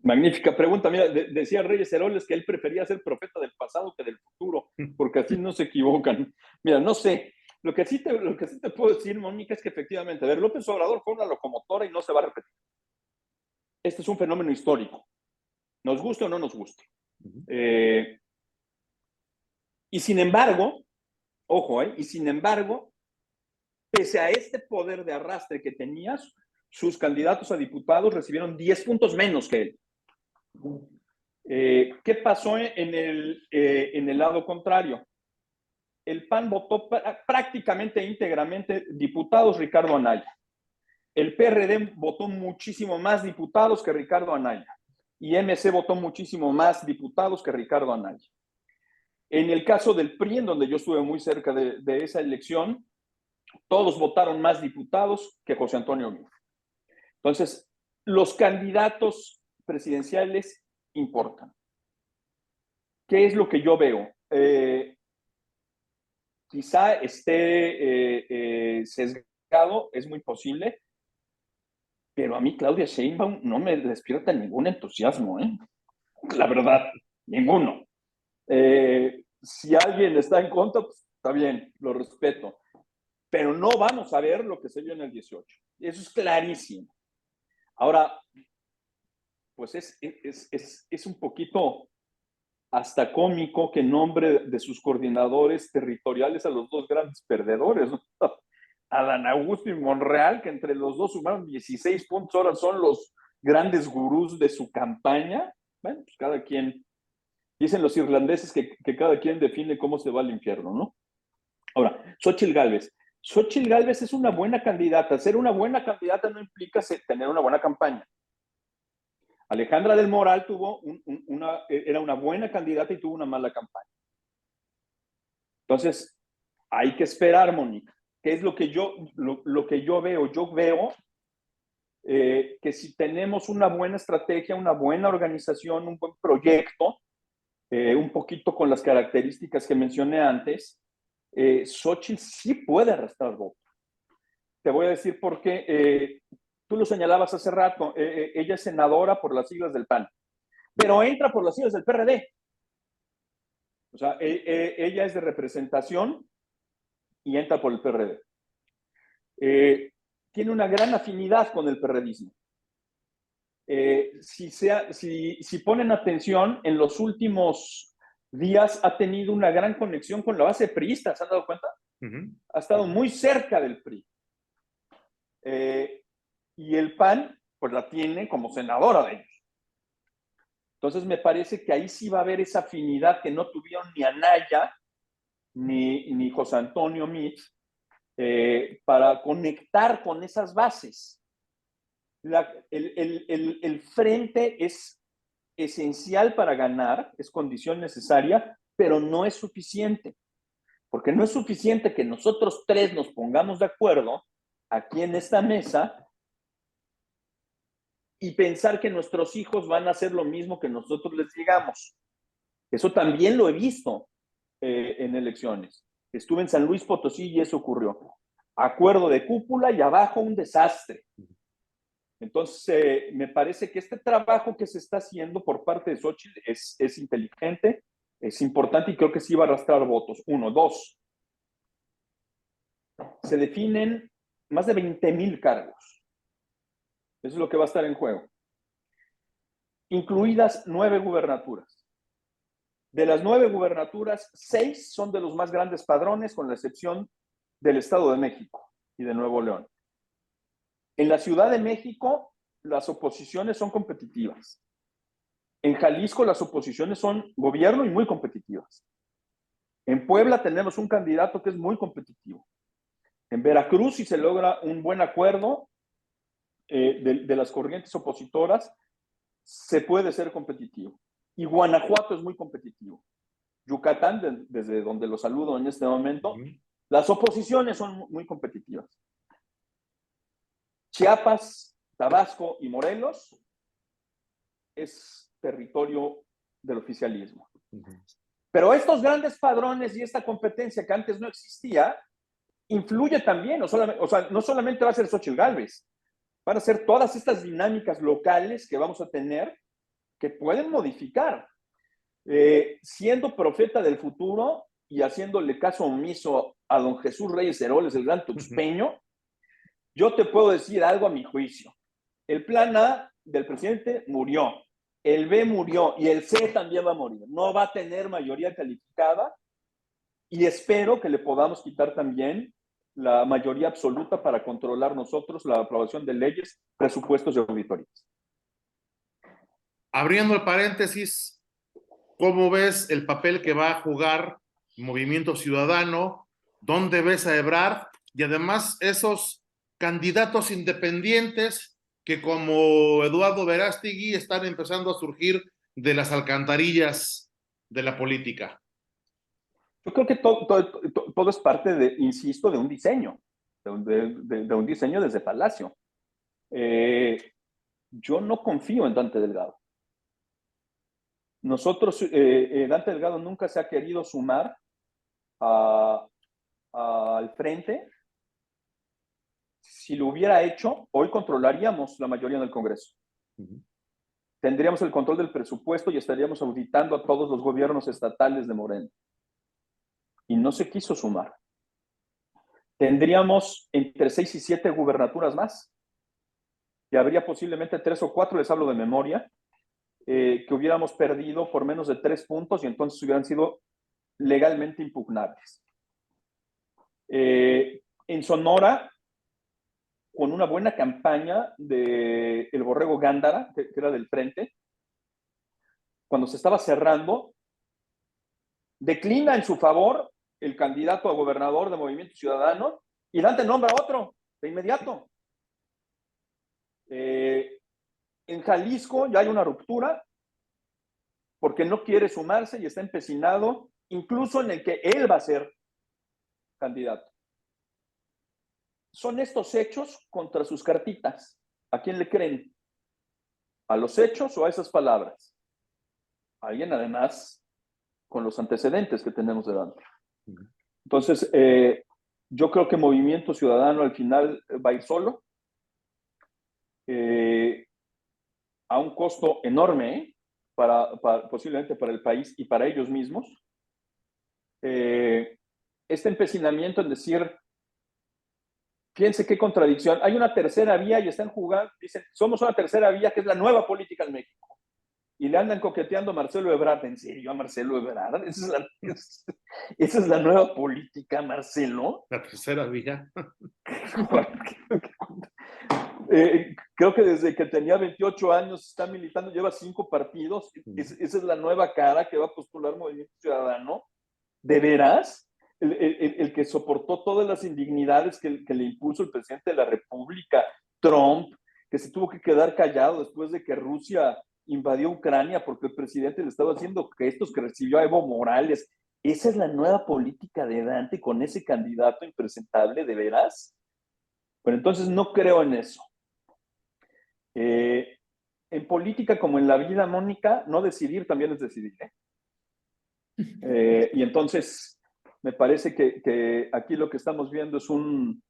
Magnífica pregunta. Mira, decía Reyes Heroles que él prefería ser profeta del pasado que del futuro, porque así no se equivocan. Mira, no sé. Lo que sí te puedo decir, Mónica, es que efectivamente, a ver, López Obrador fue una locomotora y no se va a repetir. Este es un fenómeno histórico. Nos guste o no nos guste. Y sin embargo, ojo, y sin embargo, pese a este poder de arrastre que tenías, sus candidatos a diputados recibieron 10 puntos menos que él. ¿Qué pasó en el lado contrario? El PAN votó prácticamente íntegramente diputados Ricardo Anaya. El PRD votó muchísimo más diputados que Ricardo Anaya. Y MC votó muchísimo más diputados que Ricardo Anaya. En el caso del PRI, en donde yo estuve muy cerca de esa elección, todos votaron más diputados que José Antonio Meade. Entonces, los candidatos presidenciales importan. ¿Qué es lo que yo veo? Quizá esté sesgado, es muy posible, pero a mí Claudia Sheinbaum no me despierta ningún entusiasmo, ¿eh? La verdad, ninguno. Si alguien está en contra, pues está bien, lo respeto, pero no vamos a ver lo que se vio en el 18. Eso es clarísimo. Ahora, pues es un poquito hasta cómico que nombre de sus coordinadores territoriales a los dos grandes perdedores, ¿no? Adán Augusto y Monreal, que entre los dos sumaron 16 puntos, ahora son los grandes gurús de su campaña. Bueno, pues cada quien, dicen los irlandeses que cada quien define cómo se va al infierno, ¿no? Ahora, Xóchitl Gálvez. Xóchitl Gálvez es una buena candidata. Ser una buena candidata no implica tener una buena campaña. Alejandra del Moral era una buena candidata y tuvo una mala campaña. Entonces, hay que esperar, Mónica. ¿Qué es lo que yo veo? Yo veo que si tenemos una buena estrategia, una buena organización, un buen proyecto, un poquito con las características que mencioné antes, Xóchitl sí puede arrastrar votos. Te voy a decir por qué. Tú lo señalabas hace rato, ella es senadora por las siglas del PAN, pero entra por las siglas del PRD. O sea, ella es de representación y entra por el PRD. Tiene una gran afinidad con el PRDismo. Si ponen atención, en los últimos días ha tenido una gran conexión con la base priista, ¿se han dado cuenta? Ha estado muy cerca del PRI. Y el PAN, pues la tiene como senadora de ellos. Entonces me parece que ahí sí va a haber esa afinidad que no tuvieron ni Anaya ni José Antonio Meade para conectar con esas bases. El frente es esencial para ganar, es condición necesaria, pero no es suficiente. Porque no es suficiente que nosotros tres nos pongamos de acuerdo aquí en esta mesa y pensar que nuestros hijos van a hacer lo mismo que nosotros les digamos. Eso también lo he visto en elecciones. Estuve en San Luis Potosí y eso ocurrió. Acuerdo de cúpula y abajo un desastre. Entonces, me parece que este trabajo que se está haciendo por parte de Xóchitl es inteligente, es importante y creo que sí va a arrastrar votos. 1, 2. Se definen más de 20,000 cargos. Eso es lo que va a estar en juego. Incluidas 9 gubernaturas. De las 9 gubernaturas, 6 son de los más grandes padrones, con la excepción del Estado de México y de Nuevo León. En la Ciudad de México, las oposiciones son competitivas. En Jalisco, las oposiciones son gobierno y muy competitivas. En Puebla tenemos un candidato que es muy competitivo. En Veracruz, si se logra un buen acuerdo de las corrientes opositoras, se puede ser competitivo. Y Guanajuato es muy competitivo. Yucatán, desde donde lo saludo en este momento, las oposiciones son muy competitivas. Chiapas, Tabasco y Morelos es territorio del oficialismo. Pero estos grandes padrones y esta competencia que antes no existía, influye también, o sea, no solamente va a ser Xóchitl Gálvez, van a ser todas estas dinámicas locales que vamos a tener que pueden modificar. Siendo profeta del futuro y haciéndole caso omiso a don Jesús Reyes Heroles, el gran tuxpeño, yo te puedo decir algo a mi juicio. El plan A del presidente murió, el B murió y el C también va a morir. No va a tener mayoría calificada y espero que le podamos quitar también la mayoría absoluta para controlar nosotros la aprobación de leyes, presupuestos y auditorías. Abriendo el paréntesis, ¿cómo ves el papel que va a jugar Movimiento Ciudadano? ¿Dónde ves a Ebrard? Y además esos candidatos independientes que como Eduardo Verástegui están empezando a surgir de las alcantarillas de la política. Yo creo que todo es parte de, insisto, de un diseño, de un diseño desde Palacio. Yo no confío en Dante Delgado. Nosotros, Dante Delgado nunca se ha querido sumar al frente. Si lo hubiera hecho, hoy controlaríamos la mayoría en el Congreso. Tendríamos el control del presupuesto y estaríamos auditando a todos los gobiernos estatales de Morena. Y no se quiso sumar. Tendríamos entre 6 y 7 gubernaturas más. Y habría posiblemente 3 o 4, les hablo de memoria, que hubiéramos perdido por menos de 3 puntos y entonces hubieran sido legalmente impugnables. En Sonora, con una buena campaña de el Borrego Gándara, que era del Frente, cuando se estaba cerrando, declina en su favor el candidato a gobernador de Movimiento Ciudadano y Dante nombra a otro de inmediato. En Jalisco ya hay una ruptura porque no quiere sumarse y está empecinado incluso en el que él va a ser candidato. Son estos hechos contra sus cartitas. ¿A quién le creen? ¿A los hechos o a esas palabras? Alguien además con los antecedentes que tenemos delante. Entonces, yo creo que Movimiento Ciudadano al final va a ir solo, a un costo enorme, posiblemente para el país y para ellos mismos. Este empecinamiento en decir, fíjense qué contradicción, hay una tercera vía y están jugando, dicen, somos una tercera vía que es la nueva política en México. Y le andan coqueteando a Marcelo Ebrard. ¿En serio a Marcelo Ebrard? Esa es la nueva política, Marcelo. La tercera vía. Creo que desde que tenía 28 años está militando, lleva 5 partidos. Esa es la nueva cara que va a postular Movimiento Ciudadano. ¿De veras? El que soportó todas las indignidades que le impuso el presidente de la República, Trump, que se tuvo que quedar callado después de que Rusia invadió Ucrania porque el presidente le estaba haciendo gestos, que recibió a Evo Morales. ¿Esa es la nueva política de Dante con ese candidato impresentable, de veras? Pero entonces no creo en eso. En política, como en la vida, Mónica, no decidir también es decidir. Y entonces me parece que aquí lo que estamos viendo es un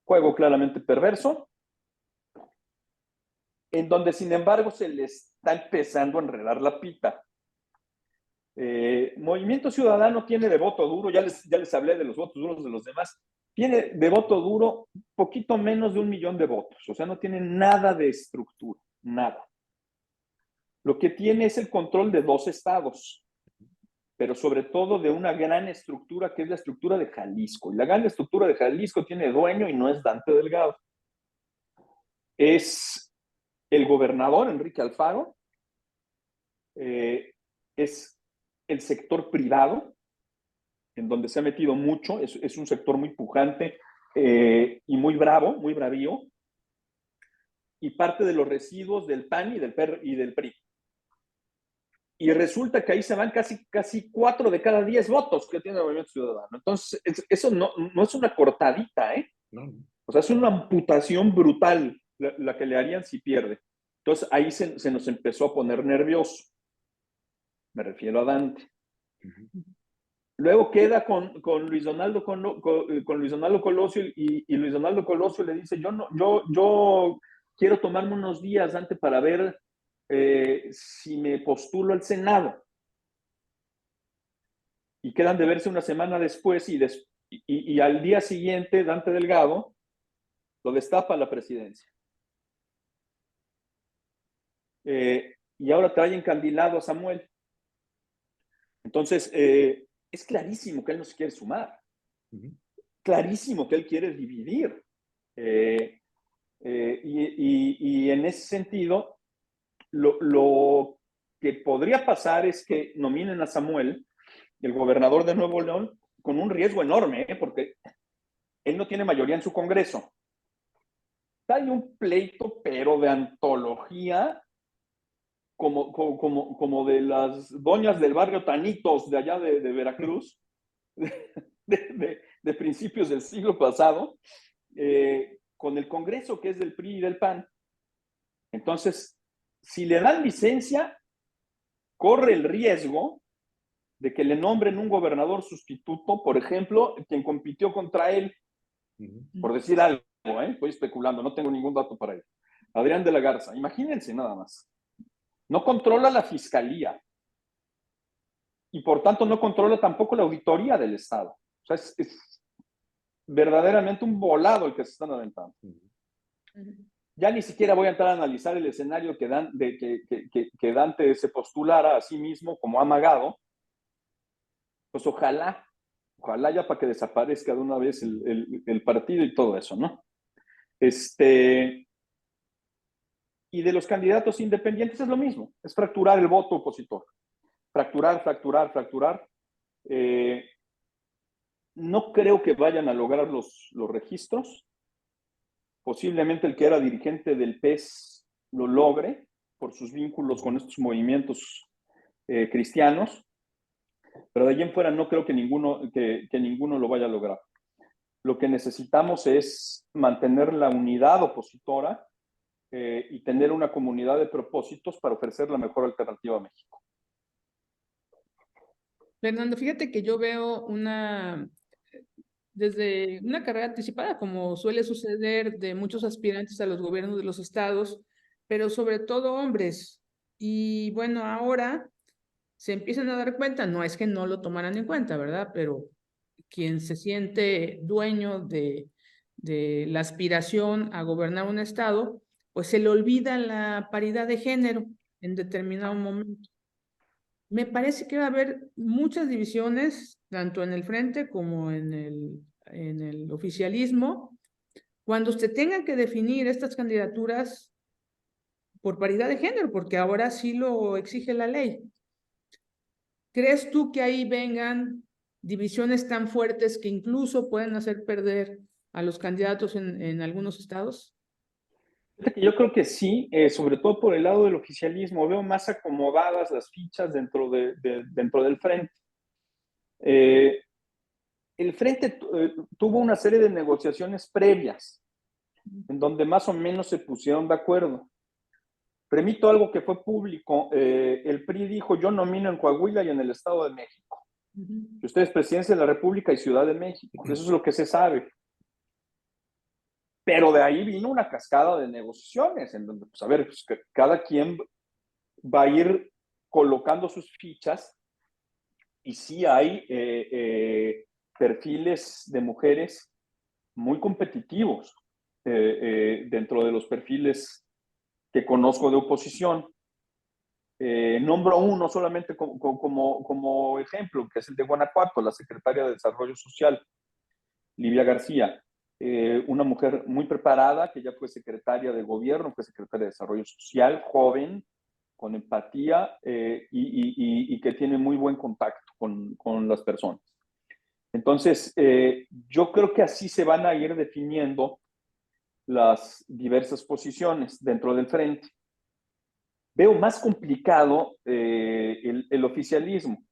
juego claramente perverso, en donde sin embargo se le está empezando a enredar la pita. Movimiento Ciudadano tiene de voto duro, ya les hablé de los votos duros de los demás, tiene de voto duro poquito menos de 1 millón de votos, o sea, no tiene nada de estructura, nada. Lo que tiene es el control de 2 estados, pero sobre todo de una gran estructura que es la estructura de Jalisco. Y la gran estructura de Jalisco tiene dueño y no es Dante Delgado. Es el gobernador Enrique Alfaro, es el sector privado, en donde se ha metido mucho, es un sector muy pujante y muy bravo, muy bravío, y parte de los residuos del PAN y del PRI. Y resulta que ahí se van casi 4 de cada 10 votos que tiene el Movimiento Ciudadano. Entonces, eso no es una cortadita, ¿eh? No. O sea, es una amputación brutal la que le harían si pierde. Entonces, ahí se nos empezó a poner nervioso. Me refiero a Dante. Luego queda con Luis Donaldo Colosio y Luis Donaldo Colosio le dice, yo quiero tomarme unos días, Dante, para ver si me postulo al Senado. Y quedan de verse una semana después y al día siguiente Dante Delgado lo destapa a la presidencia. Y ahora trae encandilado a Samuel. Entonces, es clarísimo que él no se quiere sumar. Clarísimo que él quiere dividir. Y en ese sentido, lo que podría pasar es que nominen a Samuel, el gobernador de Nuevo León, con un riesgo enorme, porque él no tiene mayoría en su Congreso. Hay un pleito, pero de antología, como de las doñas del barrio Tanitos de allá de Veracruz, de principios del siglo pasado, con el Congreso que es del PRI y del PAN. Entonces, si le dan licencia, corre el riesgo de que le nombren un gobernador sustituto, por ejemplo, quien compitió contra él, por decir algo, estoy especulando, no tengo ningún dato para ello. Adrián de la Garza, imagínense nada más. No controla la fiscalía y por tanto no controla tampoco la auditoría del Estado. O sea, es verdaderamente un volado el que se están aventando. Ya ni siquiera voy a entrar a analizar el escenario que Dante se postulara a sí mismo como amagado. Pues ojalá ya para que desaparezca de una vez el partido y todo eso, ¿no? Y de los candidatos independientes es lo mismo, es fracturar el voto opositor. Fracturar. No creo que vayan a lograr los registros. Posiblemente el que era dirigente del PES lo logre por sus vínculos con estos movimientos cristianos, pero de allí en fuera no creo que ninguno lo vaya a lograr. Lo que necesitamos es mantener la unidad opositora y tener una comunidad de propósitos para ofrecer la mejor alternativa a México. Fernando, fíjate que yo veo desde una carrera anticipada, como suele suceder de muchos aspirantes a los gobiernos de los estados, pero sobre todo hombres. Y bueno, ahora se empiezan a dar cuenta, no es que no lo tomaran en cuenta, ¿verdad? Pero quien se siente dueño de la aspiración a gobernar un estado, pues se le olvida la paridad de género en determinado momento. Me parece que va a haber muchas divisiones, tanto en el frente como en el oficialismo, cuando se tengan que definir estas candidaturas por paridad de género, porque ahora sí lo exige la ley. ¿Crees tú que ahí vengan divisiones tan fuertes que incluso pueden hacer perder a los candidatos en algunos estados? Yo creo que sí, sobre todo por el lado del oficialismo. Veo más acomodadas las fichas dentro del frente. El frente tuvo una serie de negociaciones previas en donde más o menos se pusieron de acuerdo. Remito algo que fue público. El PRI dijo: yo nomino en Coahuila y en el Estado de México. Y usted es presidencia de la República y Ciudad de México. Eso es lo que se sabe. Pero de ahí vino una cascada de negociaciones en donde, pues a ver, pues, que cada quien va a ir colocando sus fichas y sí hay perfiles de mujeres muy competitivos dentro de los perfiles que conozco de oposición. Nombro uno solamente como ejemplo, que es el de Guanajuato, la secretaria de Desarrollo Social, Livia García. Una mujer muy preparada, que ya fue secretaria de gobierno, fue secretaria de Desarrollo Social, joven, con empatía y que tiene muy buen contacto con las personas. Entonces, yo creo que así se van a ir definiendo las diversas posiciones dentro del frente. Veo más complicado el oficialismo.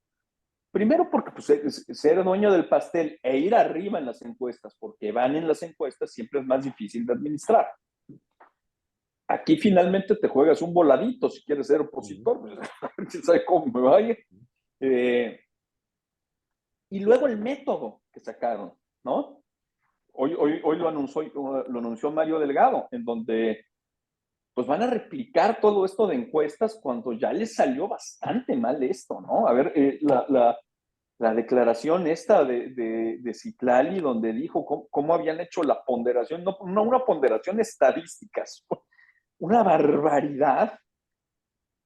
Primero porque pues, ser dueño del pastel e ir arriba en las encuestas, porque van en las encuestas, siempre es más difícil de administrar. Aquí finalmente te juegas un voladito si quieres ser opositor, pues, quién sabe cómo me vaya. Y luego el método que sacaron, ¿no? Hoy lo anunció Mario Delgado, en donde pues van a replicar todo esto de encuestas cuando ya les salió bastante mal esto, ¿no? A ver, la declaración esta de Citlali, donde dijo cómo habían hecho la ponderación, no una ponderación estadística, una barbaridad,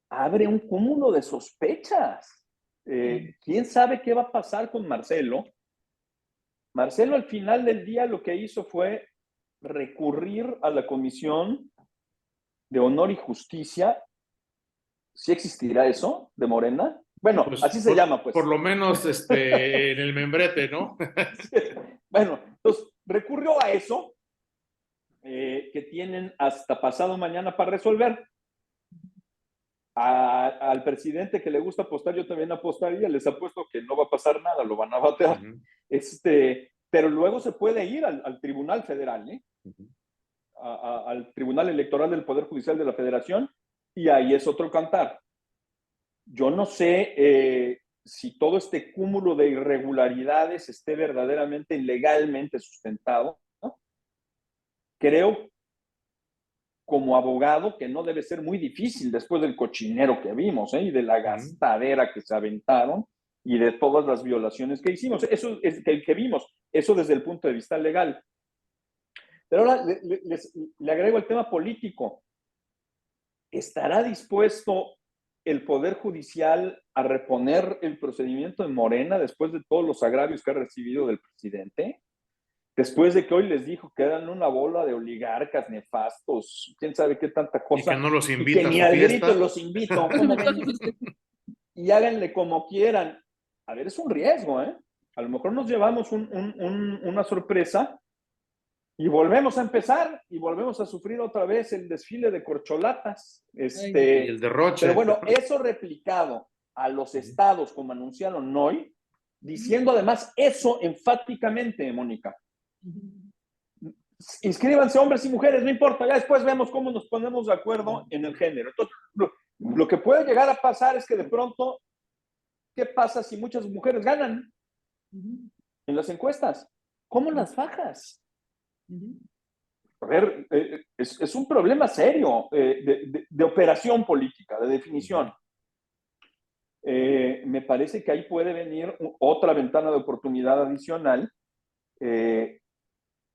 abre un cúmulo de sospechas. ¿Quién sabe qué va a pasar con Marcelo? Marcelo al final del día lo que hizo fue recurrir a la Comisión de Honor y Justicia. ¿Sí existirá eso de Morena? Bueno, pues, así se llama, pues. Por lo menos en el membrete, ¿no? Bueno, entonces recurrió a eso, que tienen hasta pasado mañana para resolver. Al presidente que le gusta apostar, yo también apostaría, les apuesto que no va a pasar nada, lo van a batear. Pero luego se puede ir al Tribunal Federal, al Tribunal Electoral del Poder Judicial de la Federación, y ahí es otro cantar. Yo no sé si todo este cúmulo de irregularidades esté verdaderamente legalmente sustentado, ¿no? Creo, como abogado, que no debe ser muy difícil después del cochinero que vimos, y de la gastadera que se aventaron y de todas las violaciones que hicimos. Eso es que vimos, eso desde el punto de vista legal. Pero ahora le agrego el tema político. ¿Estará dispuesto el Poder Judicial a reponer el procedimiento en Morena después de todos los agravios que ha recibido del presidente? Después de que hoy les dijo que eran una bola de oligarcas nefastos, quién sabe qué tanta cosa. Y que no los invita y que a ni su al fiesta. grito los invito, ¿cómo ven? Y háganle como quieran. A ver, es un riesgo, ¿eh? A lo mejor nos llevamos una sorpresa y volvemos a empezar y volvemos a sufrir otra vez el desfile de corcholatas. Y el derroche. Pero bueno, eso replicado a los estados, como anunciaron hoy, diciendo además eso enfáticamente, Mónica. Inscríbanse hombres y mujeres, no importa, ya después vemos cómo nos ponemos de acuerdo en el género. Entonces, lo que puede llegar a pasar es que de pronto, ¿qué pasa si muchas mujeres ganan en las encuestas? ¿Cómo las bajas? A ver, es un problema serio de operación política, de definición. Me parece que ahí puede venir otra ventana de oportunidad adicional,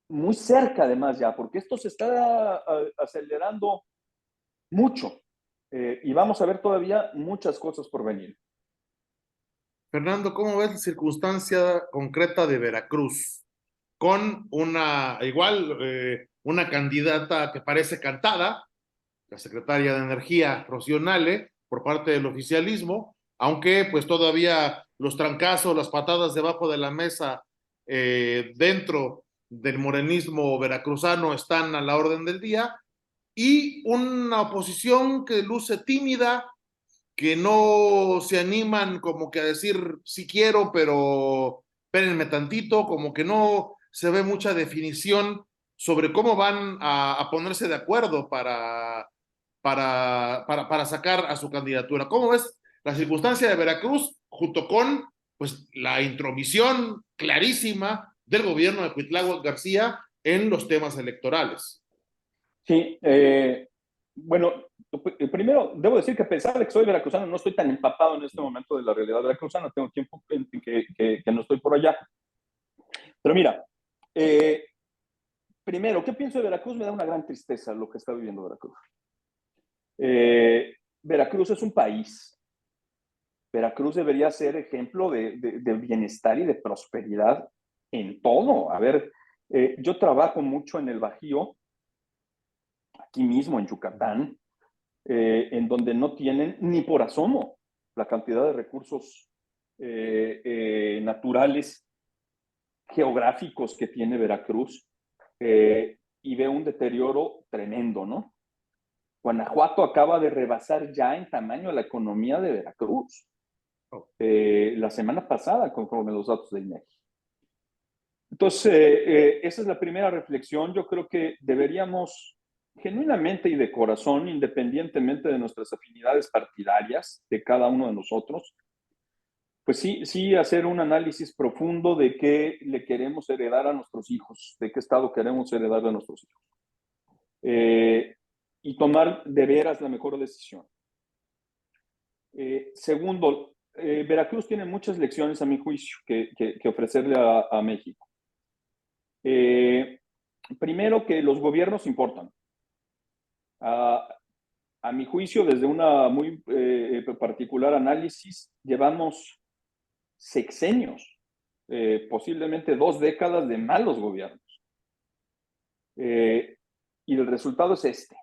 muy cerca además ya, porque esto se está acelerando mucho y vamos a ver todavía muchas cosas por venir. Fernando, ¿cómo ves la circunstancia concreta de Veracruz? Con una candidata que parece cantada, la secretaria de Energía, Rocío Nale, por parte del oficialismo, aunque pues todavía los trancazos, las patadas debajo de la mesa dentro del morenismo veracruzano están a la orden del día, y una oposición que luce tímida, que no se animan como que a decir sí quiero, pero espérenme tantito, como que no se ve mucha definición sobre cómo van a ponerse de acuerdo para sacar a su candidatura. ¿Cómo ves la circunstancia de Veracruz junto con pues, la intromisión clarísima del gobierno de Cuitláhuac García en los temas electorales? Sí, bueno, primero debo decir que a pesar de que soy veracruzano, no estoy tan empapado en este momento de la realidad veracruzana, tengo tiempo que no estoy por allá. Pero mira, primero, ¿qué pienso de Veracruz? Me da una gran tristeza lo que está viviendo Veracruz. Veracruz es un país. Veracruz debería ser ejemplo de bienestar y de prosperidad en todo. A ver, yo trabajo mucho en el Bajío, aquí mismo en Yucatán, en donde no tienen ni por asomo la cantidad de recursos naturales, geográficos que tiene Veracruz, y ve un deterioro tremendo, ¿no? Guanajuato acaba de rebasar ya en tamaño la economía de Veracruz la semana pasada, conforme los datos de INEGI. Entonces, esa es la primera reflexión. Yo creo que deberíamos genuinamente y de corazón, independientemente de nuestras afinidades partidarias de cada uno de nosotros, pues sí hacer un análisis profundo de qué le queremos heredar a nuestros hijos, de qué estado queremos heredar a nuestros hijos. Y tomar de veras la mejor decisión. Segundo, Veracruz tiene muchas lecciones, a mi juicio, que ofrecerle a México. Primero, que los gobiernos importan. A mi juicio, desde una muy particular análisis, llevamos sexenios, posiblemente 2 décadas de malos gobiernos. Y el resultado es este.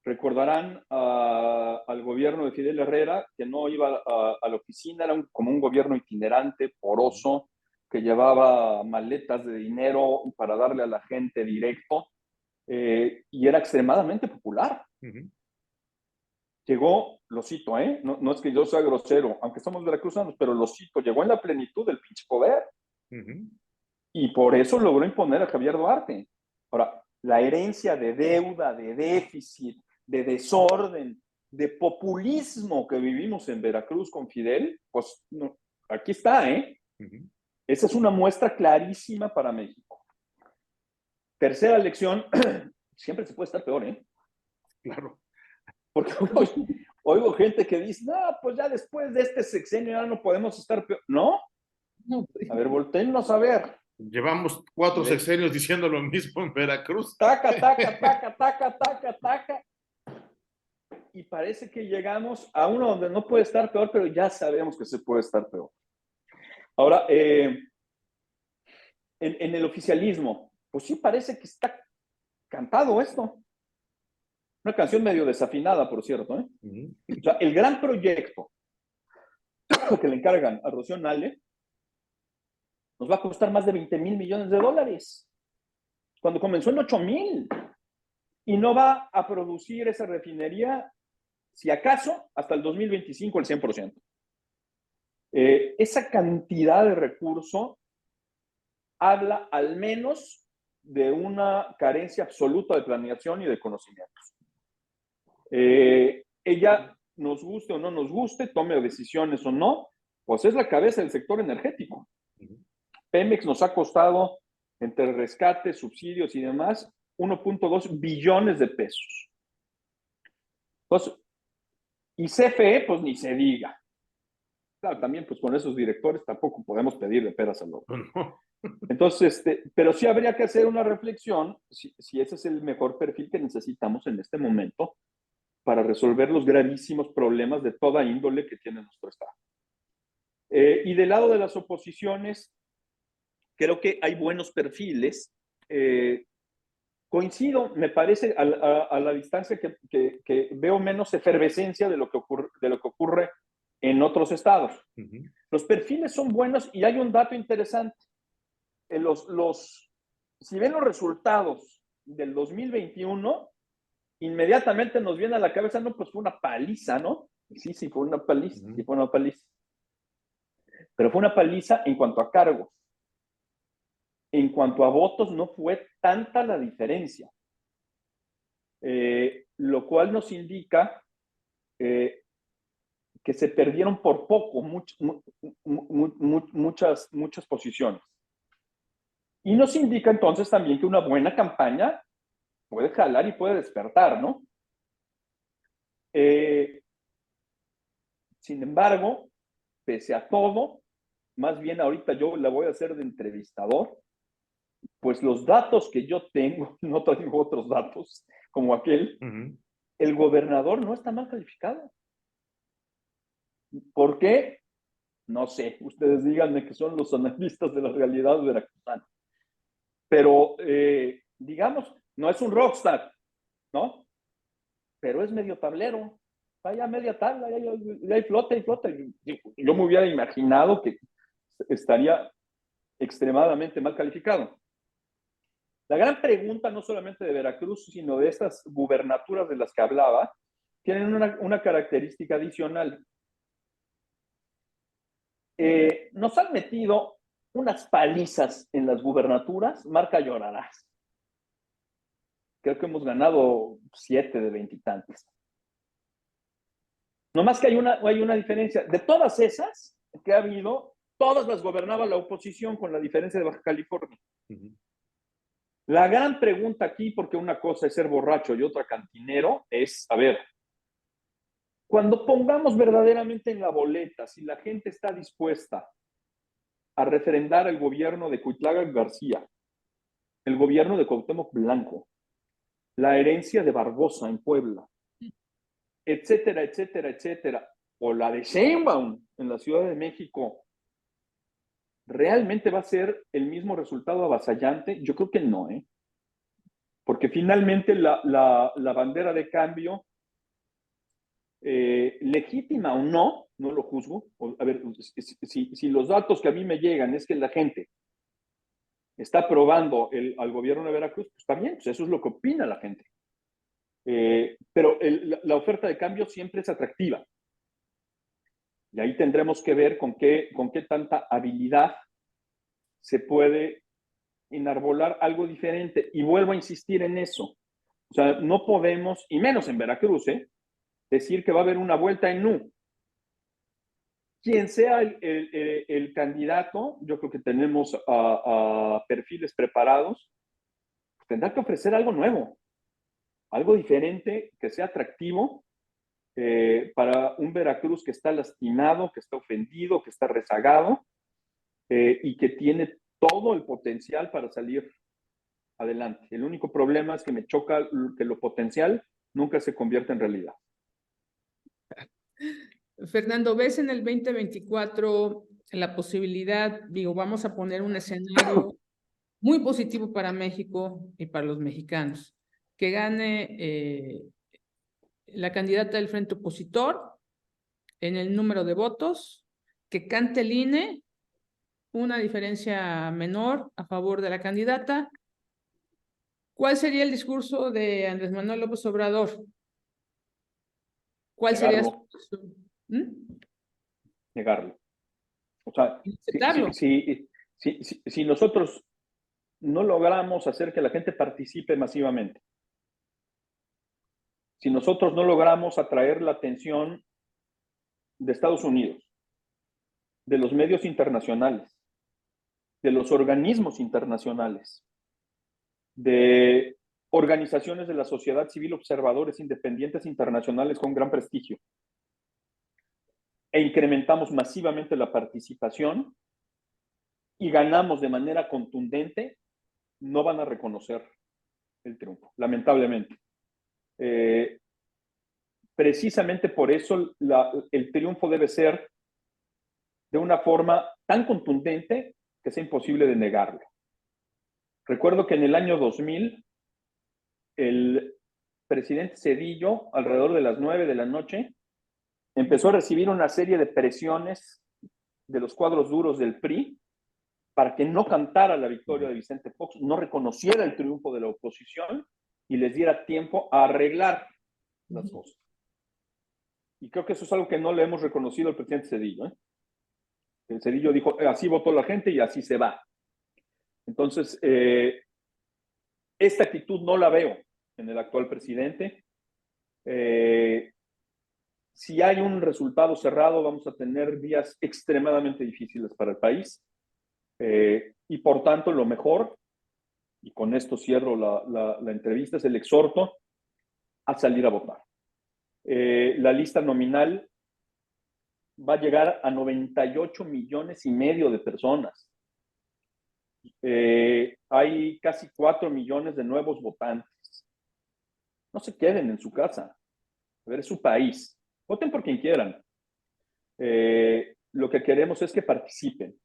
Recordarán al gobierno de Fidel Herrera, que no iba a la oficina, era como un gobierno itinerante, poroso, que llevaba maletas de dinero para darle a la gente directo, y era extremadamente popular. Llegó, lo cito, no es que yo sea grosero, aunque somos veracruzanos, pero lo cito, llegó en la plenitud del pinche poder. Y por eso logró imponer a Javier Duarte. Ahora, la herencia de deuda, de déficit, de desorden de populismo que vivimos en Veracruz con Fidel, pues no, aquí está, ¿eh? Ujú. Esa es una muestra clarísima para México. Tercera lección, siempre se puede estar peor, ¿eh? Claro. Porque oigo gente que dice, no, pues ya después de este sexenio ya no podemos estar peor. No, No, a ver, voltéennos a ver. Llevamos 4 sexenios diciendo lo mismo en Veracruz. Taca, taca, taca, taca, taca, taca. Y parece que llegamos a uno donde no puede estar peor, pero ya sabemos que se puede estar peor. Ahora, en el oficialismo, pues sí parece que está cantado esto. Una canción medio desafinada, por cierto, ¿eh? Ujú. O sea, el gran proyecto que le encargan a Rocío Nale nos va a costar más de 20,000 millones de dólares, cuando comenzó en 8,000. Y no va a producir esa refinería, si acaso, hasta el 2025 el 100%. Esa cantidad de recurso habla al menos de una carencia absoluta de planeación y de conocimientos. Ella, nos guste o no nos guste, tome decisiones o no, pues es la cabeza del sector energético. Pemex nos ha costado, entre rescates, subsidios y demás, 1.2 billones de pesos. Entonces, y CFE, pues ni se diga. Claro, también pues con esos directores tampoco podemos pedirle peras al lobo. No. Entonces, pero sí habría que hacer una reflexión si ese es el mejor perfil que necesitamos en este momento para resolver los gravísimos problemas de toda índole que tiene nuestro Estado. Y del lado de las oposiciones, creo que hay buenos perfiles. Coincido, me parece, a la distancia que veo menos efervescencia de lo que ocurre en otros estados. Ujú. Los perfiles son buenos y hay un dato interesante. Si ven los resultados del 2021, inmediatamente nos viene a la cabeza, no, pues fue una paliza, ¿no? Sí, sí fue una paliza, sí fue una paliza. Pero fue una paliza en cuanto a cargos. En cuanto a votos, no fue tanta la diferencia. Lo cual nos indica que se perdieron por poco muchas posiciones. Y nos indica entonces también que una buena campaña puede jalar y puede despertar, ¿no? Sin embargo, pese a todo, más bien ahorita yo la voy a hacer de entrevistador, pues los datos que yo tengo, no tengo otros datos como aquel, el gobernador no está mal calificado. ¿Por qué? No sé, ustedes díganme que son los analistas de la realidad veracruzana. Pero, digamos, no es un rockstar, ¿no? Pero es medio tablero. Vaya media tabla, ya hay flota y flota. Yo me hubiera imaginado que estaría extremadamente mal calificado. La gran pregunta, no solamente de Veracruz, sino de estas gubernaturas de las que hablaba, tienen una característica adicional. Nos han metido unas palizas en las gubernaturas, marca llorarás. Creo que hemos ganado 7 de 20 y tantos. No más que hay una diferencia. De todas esas que ha habido, todas las gobernaba la oposición, con la diferencia de Baja California. La gran pregunta aquí, porque una cosa es ser borracho y otra cantinero, es, a ver, cuando pongamos verdaderamente en la boleta, si la gente está dispuesta a referendar el gobierno de Cuitláhuac García, el gobierno de Cuauhtémoc Blanco, la herencia de Barbosa en Puebla, etcétera, etcétera, etcétera, o la de Sheinbaum en la Ciudad de México, ¿realmente va a ser el mismo resultado avasallante? Yo creo que no, ¿eh? Porque finalmente la bandera de cambio, legítima o no, no lo juzgo. A ver, si los datos que a mí me llegan es que la gente está aprobando al gobierno de Veracruz, pues está bien, pues eso es lo que opina la gente. Pero la oferta de cambio siempre es atractiva. Y ahí tendremos que ver con qué tanta habilidad se puede enarbolar algo diferente. Y vuelvo a insistir en eso. O sea, no podemos, y menos en Veracruz, decir que va a haber una vuelta en U. Quien sea el candidato, yo creo que tenemos a perfiles preparados, tendrá que ofrecer algo nuevo, algo diferente, que sea atractivo para un Veracruz que está lastimado, que está ofendido, que está rezagado y que tiene todo el potencial para salir adelante. El único problema es que me choca que lo potencial nunca se convierte en realidad. Fernando, ¿ves en el 2024 la posibilidad, digo, vamos a poner un escenario muy positivo para México y para los mexicanos, que gane la candidata del frente opositor en el número de votos, que cante el INE, una diferencia menor a favor de la candidata? ¿Cuál sería el discurso de Andrés Manuel López Obrador? ¿Cuál sería su discurso? Negarlo. O sea, Aceptarlo. si nosotros no logramos hacer que la gente participe masivamente, si nosotros no logramos atraer la atención de Estados Unidos, de los medios internacionales, de los organismos internacionales, de organizaciones de la sociedad civil, observadores independientes internacionales con gran prestigio, e incrementamos masivamente la participación y ganamos de manera contundente, no van a reconocer el triunfo, lamentablemente. Precisamente por eso el triunfo debe ser de una forma tan contundente que sea imposible de negarlo. Recuerdo que en el año 2000, el presidente Zedillo, alrededor de las 9 de la noche, empezó a recibir una serie de presiones de los cuadros duros del PRI para que no cantara la victoria de Vicente Fox, no reconociera el triunfo de la oposición y les diera tiempo a arreglar las cosas. Y creo que eso es algo que no le hemos reconocido al presidente Zedillo. El Zedillo dijo, así votó la gente y así se va. Entonces, esta actitud no la veo en el actual presidente. Si hay un resultado cerrado, vamos a tener días extremadamente difíciles para el país. Y por tanto, lo mejor, y con esto cierro la entrevista, es el exhorto a salir a votar. La lista nominal va a llegar a 98 millones y medio de personas. Hay casi 4 millones de nuevos votantes. No se queden en su casa. A ver, es su país. Voten por quien quieran. Lo que queremos es que participen.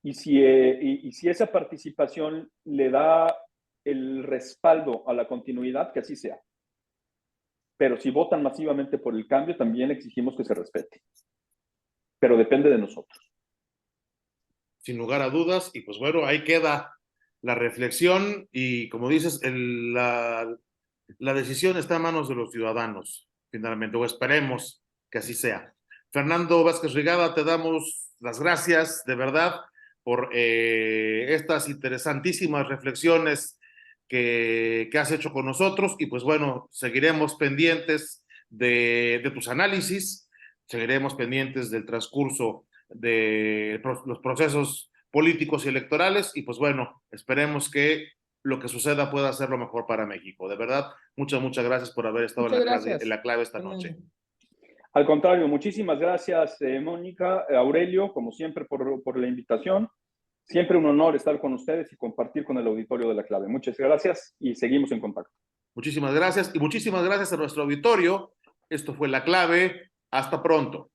Y si esa participación le da el respaldo a la continuidad, que así sea. Pero si votan masivamente por el cambio, también exigimos que se respete. Pero depende de nosotros. Sin lugar a dudas, y pues bueno, ahí queda la reflexión y como dices, la decisión está en manos de los ciudadanos, finalmente, o esperemos que así sea. Fernando Vázquez Rigada, te damos las gracias, de verdad, por estas interesantísimas reflexiones que has hecho con nosotros y pues bueno, seguiremos pendientes de tus análisis, seguiremos pendientes del transcurso de los procesos políticos y electorales y pues bueno, esperemos que lo que suceda pueda ser lo mejor para México. De verdad, muchas gracias por haber estado en la clave esta noche. Al contrario, muchísimas gracias, Mónica, Aurelio, como siempre, por la invitación. Siempre un honor estar con ustedes y compartir con el auditorio de La Clave. Muchas gracias y seguimos en contacto. Muchísimas gracias y muchísimas gracias a nuestro auditorio. Esto fue La Clave. Hasta pronto.